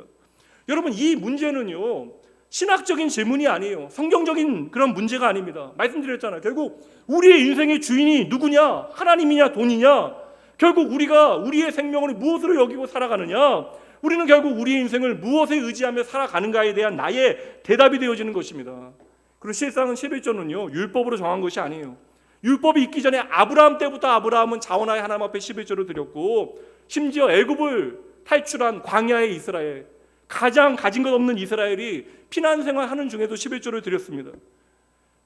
여러분, 이 문제는요 신학적인 질문이 아니에요. 성경적인 그런 문제가 아닙니다. 말씀드렸잖아요. 결국 우리의 인생의 주인이 누구냐? 하나님이냐 돈이냐? 결국 우리가 우리의 생명을 무엇으로 여기고 살아가느냐? 우리는 결국 우리의 인생을 무엇에 의지하며 살아가는가에 대한 나의 대답이 되어지는 것입니다. 그리고 실상은 11조는요 율법으로 정한 것이 아니에요. 율법이 있기 전에 아브라함 때부터 아브라함은 자원하여 하나님 앞에 11조를 드렸고, 심지어 애굽을 탈출한 광야의 이스라엘, 가장 가진 것 없는 이스라엘이 피난 생활하는 중에도 11조를 드렸습니다.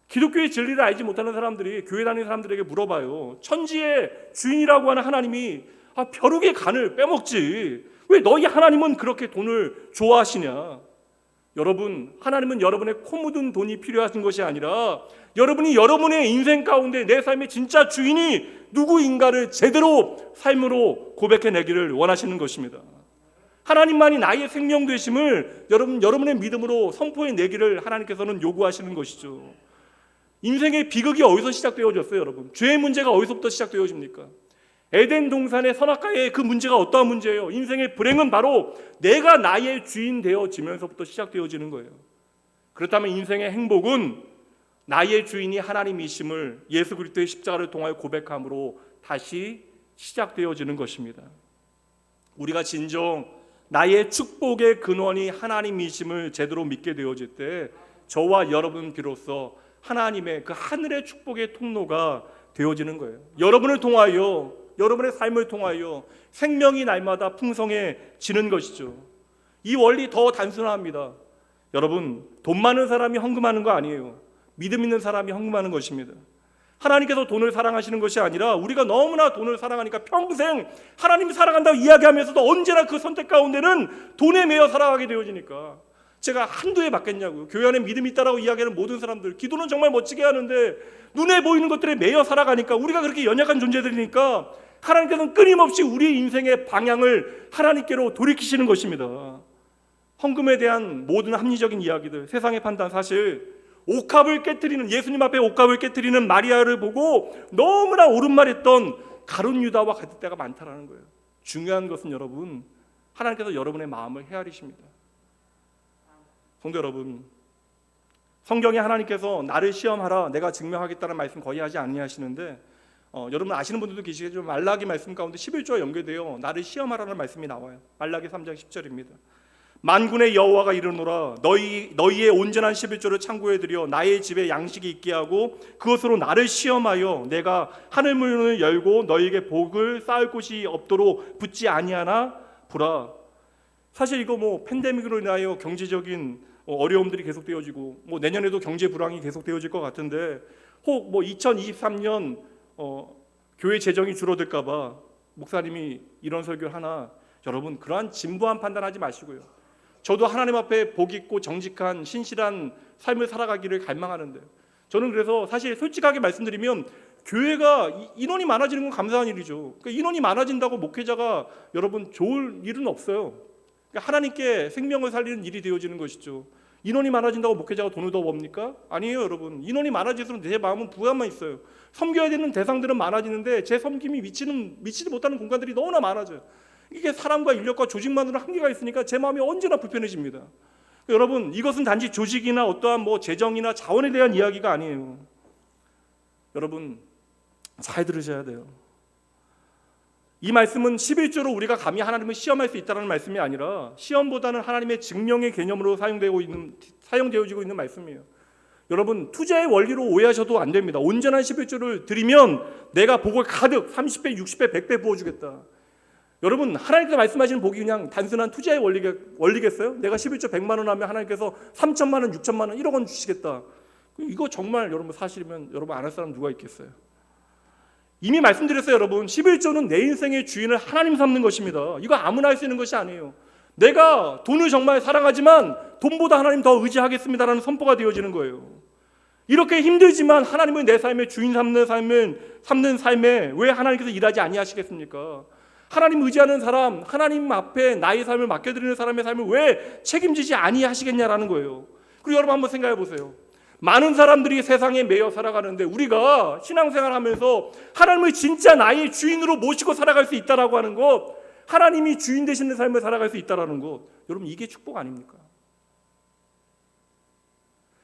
기독교의 진리를 알지 못하는 사람들이 교회 다니는 사람들에게 물어봐요. 천지의 주인이라고 하는 하나님이 벼룩의 간을 빼먹지 왜 너희 하나님은 그렇게 돈을 좋아하시냐? 여러분, 하나님은 여러분의 코 묻은 돈이 필요하신 것이 아니라 여러분이 여러분의 인생 가운데 내 삶의 진짜 주인이 누구인가를 제대로 삶으로 고백해내기를 원하시는 것입니다. 하나님만이 나의 생명 되심을 여러분의 믿음으로 선포해내기를 하나님께서는 요구하시는 것이죠. 인생의 비극이 어디서 시작되어졌어요, 여러분? 죄의 문제가 어디서부터 시작되어집니까? 에덴 동산의 선악과의 그 문제가 어떠한 문제예요? 인생의 불행은 바로 내가 나의 주인 되어지면서부터 시작되어지는 거예요. 그렇다면 인생의 행복은 나의 주인이 하나님이심을 예수 그리스도의 십자가를 통하여 고백함으로 다시 시작되어지는 것입니다. 우리가 진정 나의 축복의 근원이 하나님이심을 제대로 믿게 되어질 때 저와 여러분 비로소 하나님의 그 하늘의 축복의 통로가 되어지는 거예요. 여러분을 통하여, 여러분의 삶을 통하여 생명이 날마다 풍성해지는 것이죠. 이 원리 더 단순합니다. 여러분, 돈 많은 사람이 헌금하는 거 아니에요. 믿음 있는 사람이 헌금하는 것입니다. 하나님께서 돈을 사랑하시는 것이 아니라 우리가 너무나 돈을 사랑하니까 평생 하나님이 사랑한다고 이야기하면서도 언제나 그 선택 가운데는 돈에 매여 살아가게 되어지니까 제가 한두 해 받겠냐고요. 교회 안에 믿음이 있다라고 이야기하는 모든 사람들, 기도는 정말 멋지게 하는데 눈에 보이는 것들에 매여 살아가니까, 우리가 그렇게 연약한 존재들이니까 하나님께서는 끊임없이 우리의 인생의 방향을 하나님께로 돌이키시는 것입니다. 헌금에 대한 모든 합리적인 이야기들, 세상의 판단, 사실 옥합을 깨트리는, 예수님 앞에 옥합을 깨트리는 마리아를 보고 너무나 옳은말했던 가룟 유다와 같을 때가 많다라는 거예요. 중요한 것은 여러분, 하나님께서 여러분의 마음을 헤아리십니다. 성도 여러분, 성경에 하나님께서 나를 시험하라, 내가 증명하겠다는 말씀 거의 하지 아니하시는데 여러분 아시는 분들도 계시겠지만 말라기 말씀 가운데 11조와 연계되어 나를 시험하라는 말씀이 나와요. 말라기 3장 10절입니다. 만군의 여호와가 이르노라, 너희의 온전한 11조를 창고에 들여 나의 집에 양식이 있게 하고 그것으로 나를 시험하여 내가 하늘 문을 열고 너희에게 복을 쌓을 곳이 없도록 붙지 아니하나 보라. 사실 이거 팬데믹으로 인하여 경제적인 어려움들이 계속되어지고 내년에도 경제 불황이 계속되어질 것 같은데, 혹 2023년 교회 재정이 줄어들까봐 목사님이 이런 설교를 하나, 여러분 그러한 진부한 판단하지 마시고요. 저도 하나님 앞에 복 있고 정직한 신실한 삶을 살아가기를 갈망하는데, 저는 그래서 사실 솔직하게 말씀드리면 교회가 인원이 많아지는 건 감사한 일이죠. 그러니까 인원이 많아진다고 목회자가 여러분 좋을 일은 없어요. 그러니까 하나님께 생명을 살리는 일이 되어지는 것이죠. 인원이 많아진다고 목회자가 돈을 더 법니까? 아니에요, 여러분. 인원이 많아질수록 내 마음은 부담만 있어요. 섬겨야 되는 대상들은 많아지는데 제 섬김이 미치지 못하는 공간들이 너무나 많아져요. 이게 사람과 인력과 조직만으로 한계가 있으니까 제 마음이 언제나 불편해집니다. 여러분, 이것은 단지 조직이나 어떠한 재정이나 자원에 대한 이야기가 아니에요. 여러분 잘 들으셔야 돼요. 이 말씀은 11조로 우리가 감히 하나님을 시험할 수 있다는 말씀이 아니라 시험보다는 하나님의 증명의 개념으로 사용되어지고 있는 말씀이에요. 여러분 투자의 원리로 오해하셔도 안 됩니다. 온전한 11조를 드리면 내가 복을 가득 30배, 60배, 100배 부어주겠다. 여러분 하나님께서 말씀하시는 복이 그냥 단순한 투자의 원리겠어요? 내가 11조 100만 원 하면 하나님께서 3천만 원, 6천만 원, 1억 원 주시겠다. 이거 정말 여러분 사실이면 여러분 안 할 사람 누가 있겠어요? 이미 말씀드렸어요. 여러분 11조는 내 인생의 주인을 하나님 삼는 것입니다. 이거 아무나 할 수 있는 것이 아니에요. 내가 돈을 정말 사랑하지만 돈보다 하나님 더 의지하겠습니다라는 선포가 되어지는 거예요. 이렇게 힘들지만 하나님을 내 삶의 주인 삼는 삶에 왜 하나님께서 일하지 아니하시겠습니까? 하나님 의지하는 사람, 하나님 앞에 나의 삶을 맡겨드리는 사람의 삶을 왜 책임지지 아니하시겠냐라는 거예요. 그리고 여러분 한번 생각해 보세요. 많은 사람들이 세상에 매여 살아가는데 우리가 신앙생활하면서 하나님을 진짜 나의 주인으로 모시고 살아갈 수 있다라고 하는 것, 하나님이 주인 되시는 삶을 살아갈 수 있다라는 것, 여러분 이게 축복 아닙니까?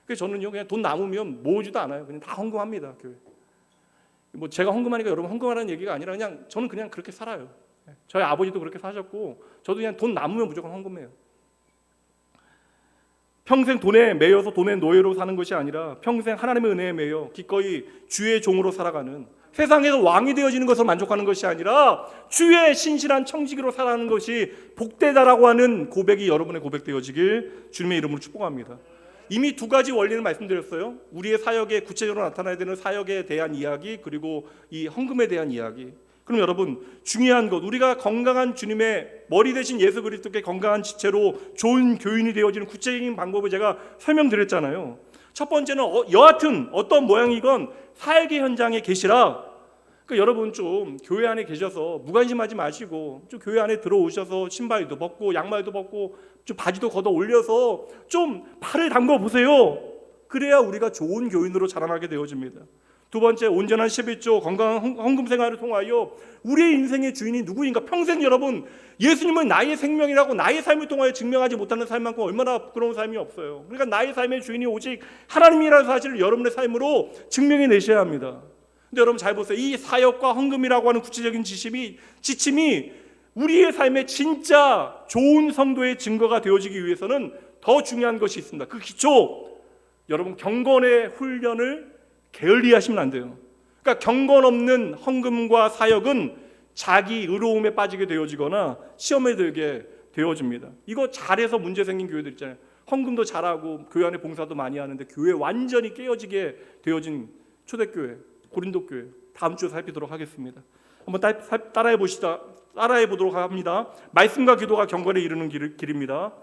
그래서 저는요 그냥 돈 남으면 모으지도 않아요. 그냥 다 헌금합니다. 교회. 제가 헌금하니까 여러분 헌금하라는 얘기가 아니라 그냥 저는 그냥 그렇게 살아요. 저희 아버지도 그렇게 사셨고 저도 그냥 돈 남으면 무조건 헌금해요. 평생 돈에 매여서 돈의 노예로 사는 것이 아니라 평생 하나님의 은혜에 매여 기꺼이 주의 종으로 살아가는, 세상에서 왕이 되어지는 것을 만족하는 것이 아니라 주의 신실한 청지기로 살아가는 것이 복되다라고 하는 고백이 여러분의 고백되어지길 주님의 이름으로 축복합니다. 이미 두 가지 원리를 말씀드렸어요. 우리의 사역에 구체적으로 나타나야 되는 사역에 대한 이야기, 그리고 이 헌금에 대한 이야기. 그럼 여러분 중요한 것, 우리가 건강한 주님의 머리 대신 예수 그리스도께 건강한 지체로 좋은 교인이 되어지는 구체적인 방법을 제가 설명드렸잖아요. 첫 번째는 여하튼 어떤 모양이건 사역의 현장에 계시라. 그러니까 여러분 좀 교회 안에 계셔서 무관심하지 마시고 좀 교회 안에 들어오셔서 신발도 벗고 양말도 벗고 좀 바지도 걷어 올려서 좀 발을 담궈 보세요. 그래야 우리가 좋은 교인으로 자라나게 되어집니다. 두 번째, 온전한 11조 건강한 헌금 생활을 통하여 우리의 인생의 주인이 누구인가, 평생 여러분 예수님은 나의 생명이라고 나의 삶을 통하여 증명하지 못하는 삶만큼 얼마나 부끄러운 삶이 없어요. 그러니까 나의 삶의 주인이 오직 하나님이라는 사실을 여러분의 삶으로 증명해 내셔야 합니다. 근데 여러분 잘 보세요. 이 사역과 헌금이라고 하는 구체적인 지침이 우리의 삶에 진짜 좋은 성도의 증거가 되어지기 위해서는 더 중요한 것이 있습니다. 그 기초, 여러분 경건의 훈련을 게을리하시면 안 돼요. 그러니까 경건 없는 헌금과 사역은 자기 의로움에 빠지게 되어지거나 시험에 들게 되어집니다. 이거 잘해서 문제 생긴 교회들 있잖아요. 헌금도 잘하고 교회 안에 봉사도 많이 하는데 교회 완전히 깨어지게 되어진 초대교회, 고린도 교회, 다음 주에 살피도록 하겠습니다. 한번 따라해 보도록 합니다. 말씀과 기도가 경건에 이르는 길입니다.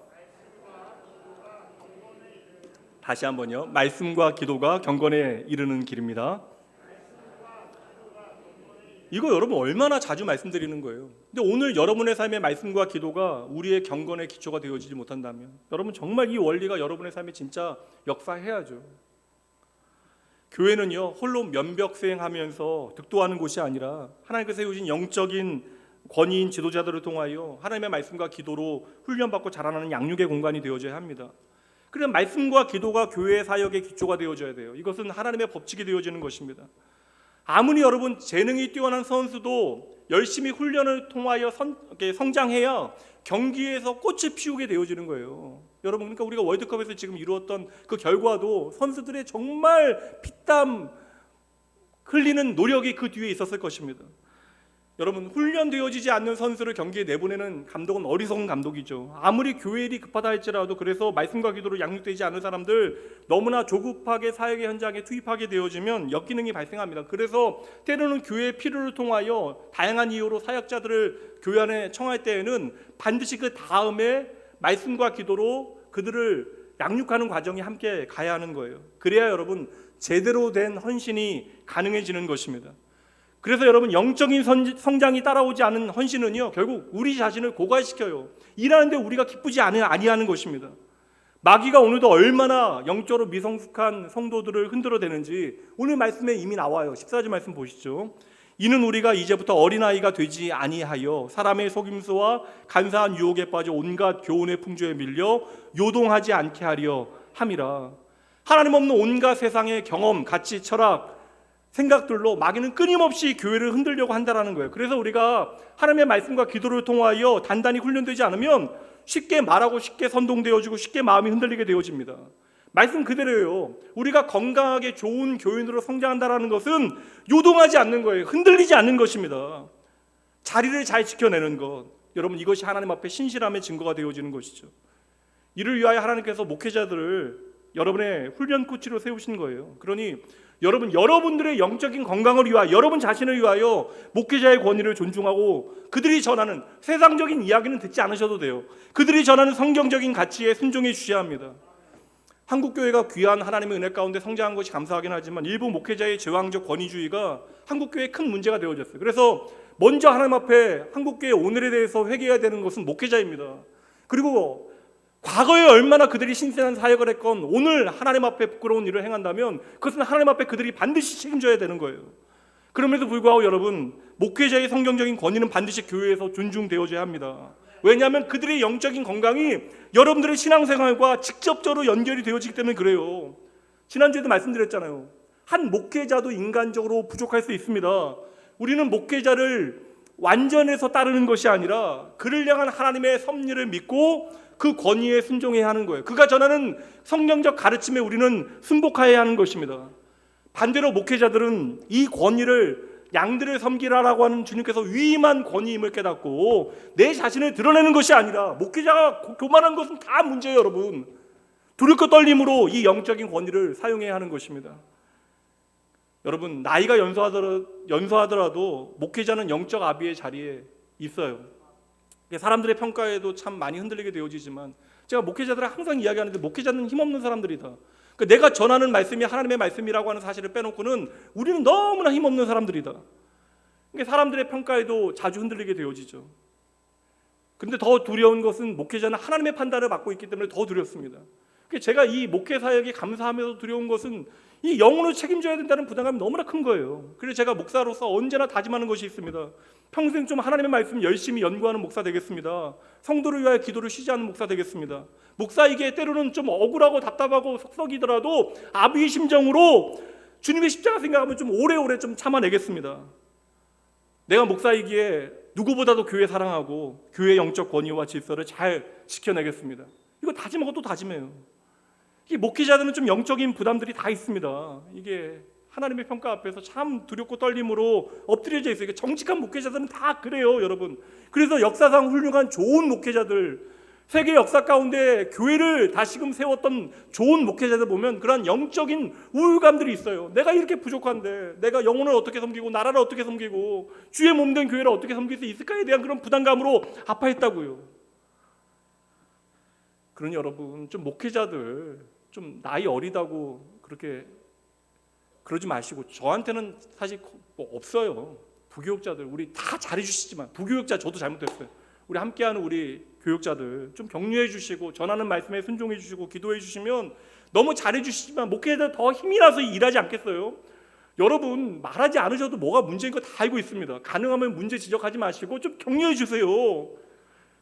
다시 한번요. 말씀과 기도가 경건에 이르는 길입니다. 이거 여러분 얼마나 자주 말씀드리는 거예요. 근데 오늘 여러분의 삶의 말씀과 기도가 우리의 경건의 기초가 되어지지 못한다면 여러분 정말 이 원리가 여러분의 삶에 진짜 역사해야죠. 교회는요 홀로 면벽수행하면서 득도하는 곳이 아니라 하나님께서 세우신 영적인 권위인 지도자들을 통하여 하나님의 말씀과 기도로 훈련받고 자라나는 양육의 공간이 되어져야 합니다. 그래서 말씀과 기도가 교회의 사역의 기초가 되어져야 돼요. 이것은 하나님의 법칙이 되어지는 것입니다. 아무리 여러분 재능이 뛰어난 선수도 열심히 훈련을 통하여 성장해야 경기에서 꽃을 피우게 되어지는 거예요. 여러분 그러니까 우리가 월드컵에서 지금 이루었던 그 결과도 선수들의 정말 피땀 흘리는 노력이 그 뒤에 있었을 것입니다. 여러분 훈련되어지지 않는 선수를 경기에 내보내는 감독은 어리석은 감독이죠. 아무리 교회 일이 급하다 할지라도 그래서 말씀과 기도로 양육되지 않은 사람들 너무나 조급하게 사역의 현장에 투입하게 되어지면 역기능이 발생합니다. 그래서 때로는 교회의 필요를 통하여 다양한 이유로 사역자들을 교회 안에 청할 때에는 반드시 그 다음에 말씀과 기도로 그들을 양육하는 과정이 함께 가야 하는 거예요. 그래야 여러분 제대로 된 헌신이 가능해지는 것입니다. 그래서 여러분 영적인 성장이 따라오지 않은 헌신은요 결국 우리 자신을 고갈시켜요. 일하는데 우리가 기쁘지 아니하는 것입니다. 마귀가 오늘도 얼마나 영적으로 미성숙한 성도들을 흔들어대는지 오늘 말씀에 이미 나와요. 14절 말씀 보시죠. 이는 우리가 이제부터 어린아이가 되지 아니하여 사람의 속임수와 간사한 유혹에 빠져 온갖 교훈의 풍조에 밀려 요동하지 않게 하려 함이라. 하나님 없는 온갖 세상의 경험, 가치, 철학, 생각들로 마귀는 끊임없이 교회를 흔들려고 한다는 거예요. 그래서 우리가 하나님의 말씀과 기도를 통하여 단단히 훈련되지 않으면 쉽게 말하고 쉽게 선동되어지고 쉽게 마음이 흔들리게 되어집니다. 말씀 그대로예요. 우리가 건강하게 좋은 교인으로 성장한다는 것은 요동하지 않는 거예요. 흔들리지 않는 것입니다. 자리를 잘 지켜내는 것, 여러분 이것이 하나님 앞에 신실함의 증거가 되어지는 것이죠. 이를 위하여 하나님께서 목회자들을 여러분의 훈련 코치로 세우신 거예요. 그러니 여러분들의 영적인 건강을 위하여 여러분 자신을 위하여 목회자의 권위를 존중하고 그들이 전하는 세상적인 이야기는 듣지 않으셔도 돼요. 그들이 전하는 성경적인 가치에 순종해 주셔야 합니다. 한국교회가 귀한 하나님의 은혜 가운데 성장한 것이 감사하긴 하지만 일부 목회자의 제왕적 권위주의가 한국교회에 큰 문제가 되어졌어요. 그래서 먼저 하나님 앞에 한국교회 오늘에 대해서 회개해야 되는 것은 목회자입니다. 그리고 과거에 얼마나 그들이 신선한 사역을 했건 오늘 하나님 앞에 부끄러운 일을 행한다면 그것은 하나님 앞에 그들이 반드시 책임져야 되는 거예요. 그럼에도 불구하고 여러분 목회자의 성경적인 권위는 반드시 교회에서 존중되어져야 합니다. 왜냐하면 그들의 영적인 건강이 여러분들의 신앙생활과 직접적으로 연결이 되어지기 때문에 그래요. 지난주에도 말씀드렸잖아요. 한 목회자도 인간적으로 부족할 수 있습니다. 우리는 목회자를 완전해서 따르는 것이 아니라 그를 향한 하나님의 섭리를 믿고 그 권위에 순종해야 하는 거예요. 그가 전하는 성경적 가르침에 우리는 순복해야 하는 것입니다. 반대로 목회자들은 이 권위를 양들을 섬기라라고 하는 주님께서 위임한 권위임을 깨닫고 내 자신을 드러내는 것이 아니라 목회자가 교만한 것은 다 문제예요. 여러분 두렵고 떨림으로 이 영적인 권위를 사용해야 하는 것입니다. 여러분 나이가 연소하더라도 목회자는 영적 아비의 자리에 있어요. 사람들의 평가에도 참 많이 흔들리게 되어지지만 제가 목회자들은 항상 이야기하는데 목회자는 힘없는 사람들이다. 그러니까 내가 전하는 말씀이 하나님의 말씀이라고 하는 사실을 빼놓고는 우리는 너무나 힘없는 사람들이다. 그러니까 사람들의 평가에도 자주 흔들리게 되어지죠. 그런데 더 두려운 것은 목회자는 하나님의 판단을 받고 있기 때문에 더 두렵습니다. 그러니까 제가 이 목회 사역에 감사하면서 두려운 것은 이 영혼을 책임져야 된다는 부담감이 너무나 큰 거예요. 그래서 제가 목사로서 언제나 다짐하는 것이 있습니다. 평생 좀 하나님의 말씀 열심히 연구하는 목사 되겠습니다. 성도를 위하여 기도를 쉬지 않는 목사 되겠습니다. 목사이기에 때로는 좀 억울하고 답답하고 속썩이더라도 아비의 심정으로 주님의 십자가 생각하면 좀 오래오래 좀 참아내겠습니다. 내가 목사이기에 누구보다도 교회 사랑하고 교회 영적 권위와 질서를 잘 지켜내겠습니다. 이거 다짐하고 또 다짐해요. 이 목회자들은 좀 영적인 부담들이 다 있습니다. 이게 하나님의 평가 앞에서 참 두렵고 떨림으로 엎드려져 있어요. 정직한 목회자들은 다 그래요, 여러분. 그래서 역사상 훌륭한 좋은 목회자들, 세계 역사 가운데 교회를 다시금 세웠던 좋은 목회자들 보면 그러한 영적인 우울감들이 있어요. 내가 이렇게 부족한데 내가 영혼을 어떻게 섬기고 나라를 어떻게 섬기고 주의 몸된 교회를 어떻게 섬길 수 있을까에 대한 그런 부담감으로 아파했다고요. 그러니 여러분, 좀 목회자들 좀 나이 어리다고 그렇게 그러지 마시고, 저한테는 사실 뭐 없어요. 부교육자들 우리 다 잘해주시지만, 부교육자 저도 잘못했어요. 우리 함께하는 우리 교육자들 좀 격려해 주시고 전하는 말씀에 순종해 주시고 기도해 주시면 너무 잘해 주시지만 목회자들 더 힘이 나서 일하지 않겠어요? 여러분, 말하지 않으셔도 뭐가 문제인 거 다 알고 있습니다. 가능하면 문제 지적하지 마시고 좀 격려해 주세요.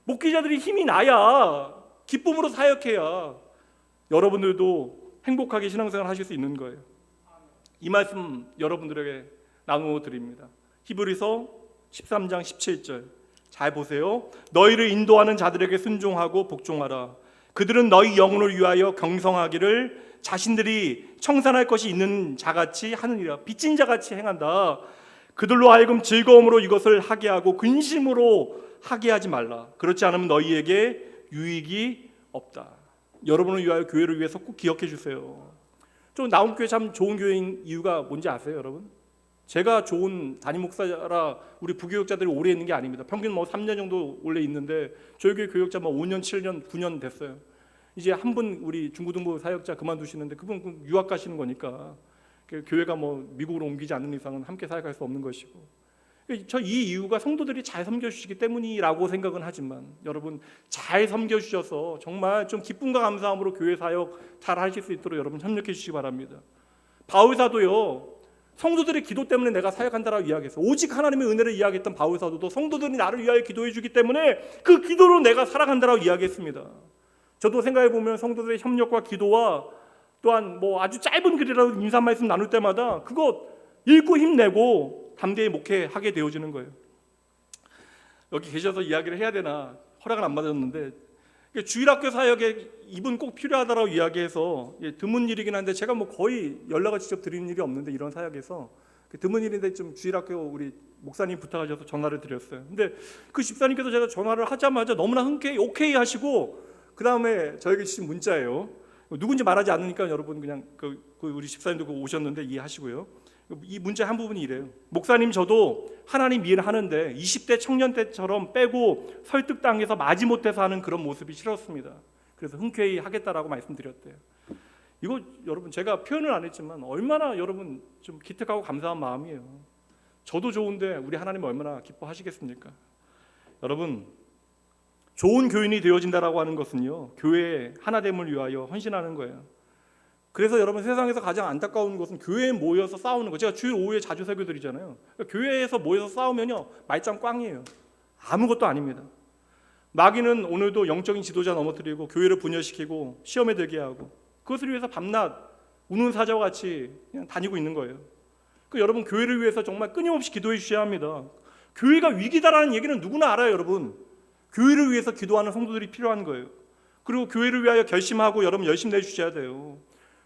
목회자들이 힘이 나야, 기쁨으로 사역해야 여러분들도 행복하게 신앙생활 하실 수 있는 거예요. 이 말씀 여러분들에게 나누어 드립니다. 히브리서 13장 17절 잘 보세요. 너희를 인도하는 자들에게 순종하고 복종하라. 그들은 너희 영혼을 위하여 경성하기를 자신들이 청산할 것이 있는 자같이 하느니라. 빚진 자같이 행한다. 그들로 하여금 즐거움으로 이것을 하게 하고 근심으로 하게 하지 말라. 그렇지 않으면 너희에게 유익이 없다. 여러분을 위하여, 교회를 위해서 꼭 기억해 주세요. 좀 나온교회 참 좋은 교회인 이유가 뭔지 아세요, 여러분? 제가 좋은 담임 목사라 우리 부교육자들이 오래 있는 게 아닙니다. 평균 뭐 3년 정도 원래 있는데 저희 교회 교육자 뭐 5년, 7년, 9년 됐어요. 이제 한 분 우리 중고등부 사역자 그만두시는데 그분 유학 가시는 거니까 교회가 뭐 미국으로 옮기지 않는 이상은 함께 사역할 수 없는 것이고, 저 이 이유가 성도들이 잘 섬겨주시기 때문이라고 생각은 하지만, 여러분 잘 섬겨주셔서 정말 좀 기쁨과 감사함으로 교회 사역 잘 하실 수 있도록 여러분 협력해 주시기 바랍니다. 바울사도요, 성도들의 기도 때문에 내가 사역한다라고 이야기했어요. 오직 하나님의 은혜를 이야기했던 바울사도도 성도들이 나를 위하여 기도해 주기 때문에 그 기도로 내가 살아간다라고 이야기했습니다. 저도 생각해 보면 성도들의 협력과 기도와 또한 뭐 아주 짧은 글이라도 인사 말씀 나눌 때마다 그거 읽고 힘내고 담대히 목회하게 되어지는 거예요. 여기 계셔서 이야기를 해야 되나 허락을 안 받았는데, 주일학교 사역에 이분 꼭 필요하다라고 이야기해서 드문 일이긴 한데 제가 뭐 거의 연락을 직접 드리는 일이 없는데 이런 사역에서 드문 일인데 좀 주일학교 우리 목사님 부탁하셔서 전화를 드렸어요. 근데 그 집사님께서 제가 전화를 하자마자 너무나 흔쾌히 오케이 하시고 그 다음에 저에게 주신 문자예요. 누군지 말하지 않으니까 여러분 그냥 그 우리 집사님도 오셨는데 이해하시고요. 이 문제 한 부분이 이래요. 목사님, 저도 하나님 일 하는데 20대 청년 때처럼 빼고 설득당해서 마지못해서 하는 그런 모습이 싫었습니다. 그래서 흔쾌히 하겠다라고 말씀드렸대요. 이거 여러분 제가 표현을 안 했지만 얼마나 여러분 좀 기특하고 감사한 마음이에요. 저도 좋은데 우리 하나님 얼마나 기뻐하시겠습니까? 여러분, 좋은 교인이 되어진다라고 하는 것은요, 교회의 하나됨을 위하여 헌신하는 거예요. 그래서 여러분, 세상에서 가장 안타까운 것은 교회에 모여서 싸우는 거. 제가 주일 오후에 자주 설교 드리잖아요. 교회에서 모여서 싸우면요 말짱 꽝이에요. 아무것도 아닙니다. 마귀는 오늘도 영적인 지도자 넘어뜨리고 교회를 분열시키고 시험에 들게 하고 그것을 위해서 밤낮 우는 사자와 같이 그냥 다니고 있는 거예요. 여러분, 교회를 위해서 정말 끊임없이 기도해 주셔야 합니다. 교회가 위기다라는 얘기는 누구나 알아요, 여러분. 교회를 위해서 기도하는 성도들이 필요한 거예요. 그리고 교회를 위하여 결심하고 여러분 열심히 내주셔야 돼요.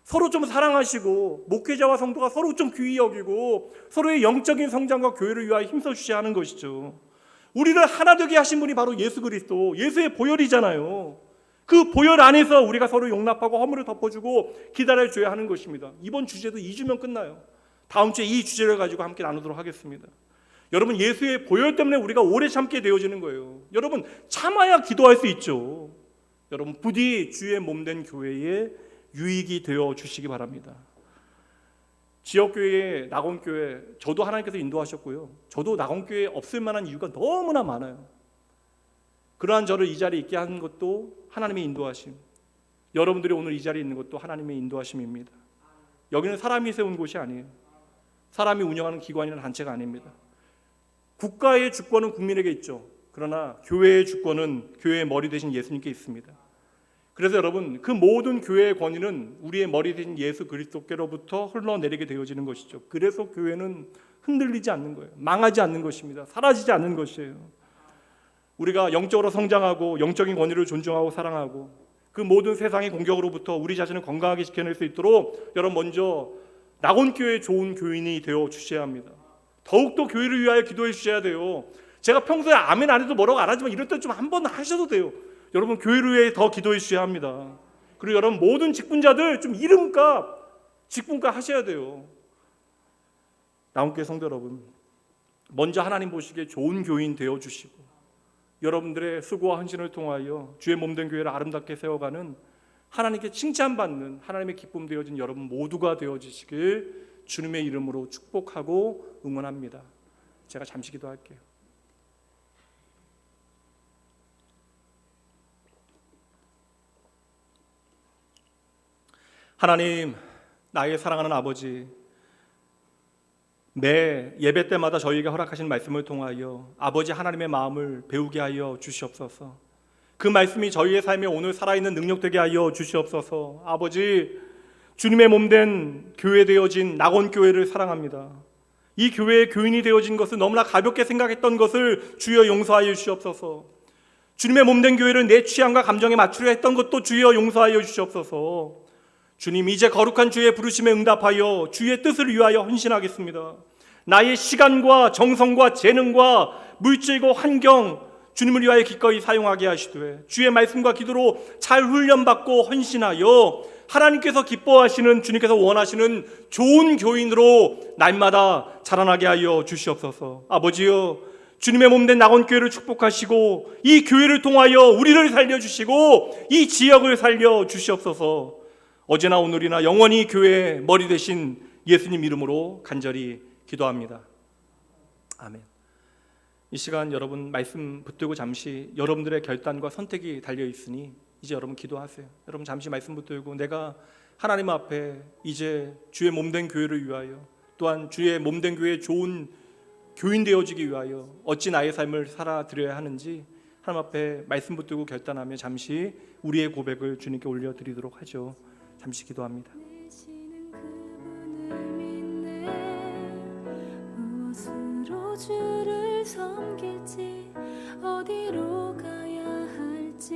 서로 좀 사랑하시고 목회자와 성도가 서로 좀 귀히 여기고 서로의 영적인 성장과 교회를 위하여 힘써 주셔야 하는 것이죠. 우리를 하나 되게 하신 분이 바로 예수 그리스도, 예수의 보혈이잖아요. 그 보혈 안에서 우리가 서로 용납하고 허물을 덮어주고 기다려줘야 하는 것입니다. 이번 주제도 2주면 끝나요. 다음 주에 이 주제를 가지고 함께 나누도록 하겠습니다. 여러분, 예수의 보혈 때문에 우리가 오래 참게 되어지는 거예요. 여러분, 참아야 기도할 수 있죠. 여러분, 부디 주의 몸된 교회에 유익이 되어 주시기 바랍니다. 지역교회, 낙원교회, 저도 하나님께서 인도하셨고요. 저도 낙원교회에 없을 만한 이유가 너무나 많아요. 그러한 저를 이 자리에 있게 한 것도 하나님의 인도하심, 여러분들이 오늘 이 자리에 있는 것도 하나님의 인도하심입니다. 여기는 사람이 세운 곳이 아니에요. 사람이 운영하는 기관이나 단체가 아닙니다. 국가의 주권은 국민에게 있죠. 그러나 교회의 주권은 교회의 머리 되신 예수님께 있습니다. 그래서 여러분, 그 모든 교회의 권위는 우리의 머리 되신 예수 그리스도께로부터 흘러내리게 되어지는 것이죠. 그래서 교회는 흔들리지 않는 거예요. 망하지 않는 것입니다. 사라지지 않는 것이에요. 우리가 영적으로 성장하고 영적인 권위를 존중하고 사랑하고 그 모든 세상의 공격으로부터 우리 자신을 건강하게 지켜낼 수 있도록 여러분 먼저 낙원교회의 좋은 교인이 되어 주셔야 합니다. 더욱더 교회를 위하여 기도해 주셔야 돼요. 제가 평소에 아멘 안 해도 뭐라고 안 하지만 이럴 때 좀 한 번 하셔도 돼요. 여러분 교회를 위해 더 기도해 주셔야 합니다. 그리고 여러분 모든 직분자들 좀 이름값 직분값 하셔야 돼요. 낙원교회 성도 여러분, 먼저 하나님 보시기에 좋은 교인 되어 주시고 여러분들의 수고와 헌신을 통하여 주의 몸된 교회를 아름답게 세워가는 하나님께 칭찬받는 하나님의 기쁨 되어진 여러분 모두가 되어지시길 주님의 이름으로 축복하고 응원합니다. 제가 잠시 기도할게요. 하나님, 나의 사랑하는 아버지, 매 예배 때마다 저희에게 허락하신 말씀을 통하여 아버지 하나님의 마음을 배우게 하여 주시옵소서. 그 말씀이 저희의 삶에 오늘 살아있는 능력 되게 하여 주시옵소서. 아버지, 주님의 몸된 교회 되어진 낙원교회를 사랑합니다. 이 교회의 교인이 되어진 것을 너무나 가볍게 생각했던 것을 주여 용서하여 주시옵소서. 주님의 몸된 교회를 내 취향과 감정에 맞추려 했던 것도 주여 용서하여 주시옵소서. 주님, 이제 거룩한 주의 부르심에 응답하여 주의 뜻을 위하여 헌신하겠습니다. 나의 시간과 정성과 재능과 물질과 환경 주님을 위하여 기꺼이 사용하게 하시되 주의 말씀과 기도로 잘 훈련받고 헌신하여 하나님께서 기뻐하시는, 주님께서 원하시는 좋은 교인으로 날마다 자라나게 하여 주시옵소서. 아버지여, 주님의 몸된 낙원교회를 축복하시고 이 교회를 통하여 우리를 살려주시고 이 지역을 살려주시옵소서. 어제나 오늘이나 영원히 교회의 머리 되신 예수님 이름으로 간절히 기도합니다. 아멘. 이 시간 여러분 말씀 붙들고 잠시 여러분들의 결단과 선택이 달려 있으니 이제 여러분 기도하세요. 여러분 잠시 말씀 붙들고 내가 하나님 앞에 이제 주의 몸된 교회를 위하여 또한 주의 몸된 교회의 좋은 교인 되어지기 위하여 어찌 나의 삶을 살아드려야 하는지 하나님 앞에 말씀 붙들고 결단하며 잠시 우리의 고백을 주님께 올려드리도록 하죠. 잠시 기도합니다. 무엇으로 주를 섬길지 어디로 가야 할지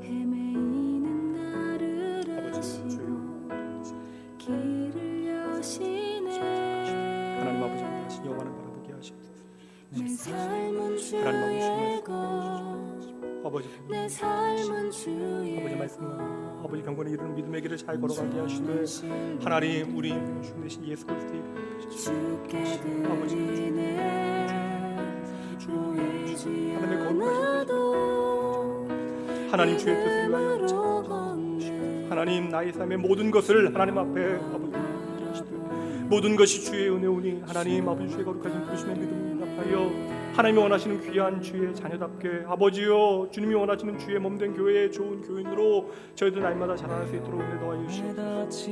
헤매이는 나를 아시고 길을 여시네. 하나님 아버지 다시 여호와를 바라보게 하시옵소서. 내 삶은 주의 것 아버지, 내 삶은 주의 아버지 말씀만 아버지 경건에 이르는 믿음의 길을 잘 걸어가게 하시되 하나님 우리 주 되신 예수 그리스도의 주께 아버지 드리네. 보이지 하나님의 거룩하신 하나님 주의 뜻을 위하여 걷네. 하나님 나의 삶의 모든 것을 하나님 앞에 아버지 하시되 모든 것이 주의 은혜오니 하나님 아버지 주의 거룩하신 부르심의 믿음을 응답하여 하나님이 원하시는 귀한 주의 자녀답게 아버지여 주님이 원하시는 주의 몸된 교회의 좋은 교인으로 저희들 날마다 자라날 수 있도록 은혜 더하여 주시옵소서.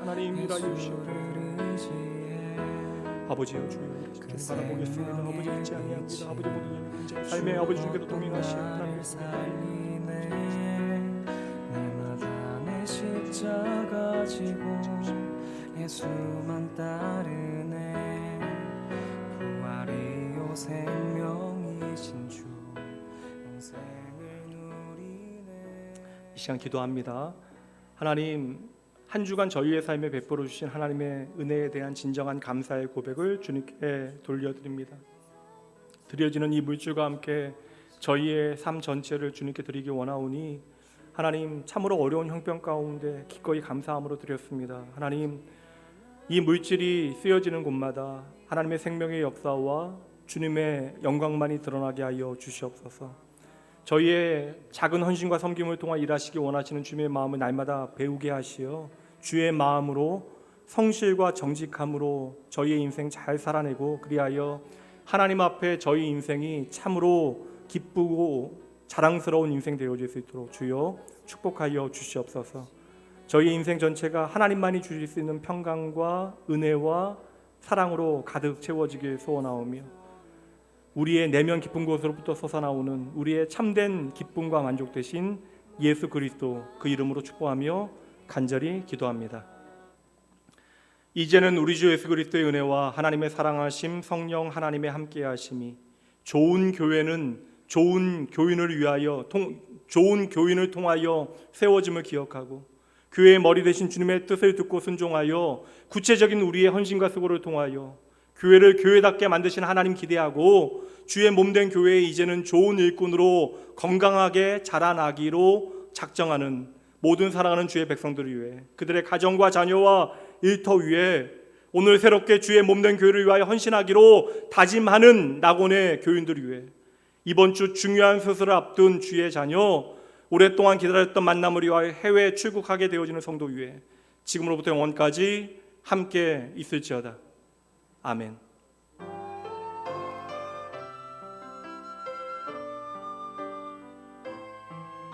하나님 일하여 주시옵소서. 아버지여 주여 주님 바라보겠습니다. 아버지 잊지 아니합니다. 아버지 모든 일을 삶의 아버지 주께서 동행하시오. 하나님 날마다 내 십자가 지고 예수만 따르네. 부활이요 생명이신 주 영생을 누리네. 이 시간 기도합니다. 하나님 한 주간 저희의 삶에 베풀어 주신 하나님의 은혜에 대한 진정한 감사의 고백을 주님께 돌려드립니다. 드려지는 이 물질과 함께 저희의 삶 전체를 주님께 드리기 원하오니 하나님 참으로 어려운 형편 가운데 기꺼이 감사함으로 드렸습니다. 하나님 이 물질이 쓰여지는 곳마다 하나님의 생명의 역사와 주님의 영광만이 드러나게 하여 주시옵소서. 저희의 작은 헌신과 섬김을 통해 일하시기 원하시는 주님의 마음을 날마다 배우게 하시어 주의 마음으로 성실과 정직함으로 저희의 인생 잘 살아내고 그리하여 하나님 앞에 저희 인생이 참으로 기쁘고 자랑스러운 인생 되어질 수 있도록 주여 축복하여 주시옵소서. 저희 인생 전체가 하나님만이 주실 수 있는 평강과 은혜와 사랑으로 가득 채워지길 소원하오며 우리의 내면 깊은 곳으로부터 솟아나오는 우리의 참된 기쁨과 만족 되신 예수 그리스도 그 이름으로 축복하며 간절히 기도합니다. 이제는 우리 주 예수 그리스도의 은혜와 하나님의 사랑하심 성령 하나님의 함께하심이 좋은 교회는 좋은 교인을 위하여 좋은 교인을 통하여 세워짐을 기억하고 교회의 머리 되신 주님의 뜻을 듣고 순종하여 구체적인 우리의 헌신과 수고를 통하여 교회를 교회답게 만드신 하나님 기대하고 주의 몸된 교회에 이제는 좋은 일꾼으로 건강하게 자라나기로 작정하는 모든 사랑하는 주의 백성들을 위해 그들의 가정과 자녀와 일터 위에 오늘 새롭게 주의 몸된 교회를 위하여 헌신하기로 다짐하는 낙원의 교인들을 위해 이번 주 중요한 수술을 앞둔 주의 자녀 오랫동안 기다렸던 만남을 위하여 해외에 출국하게 되어지는 성도 위해 지금으로부터 영원까지 함께 있을지어다. 아멘.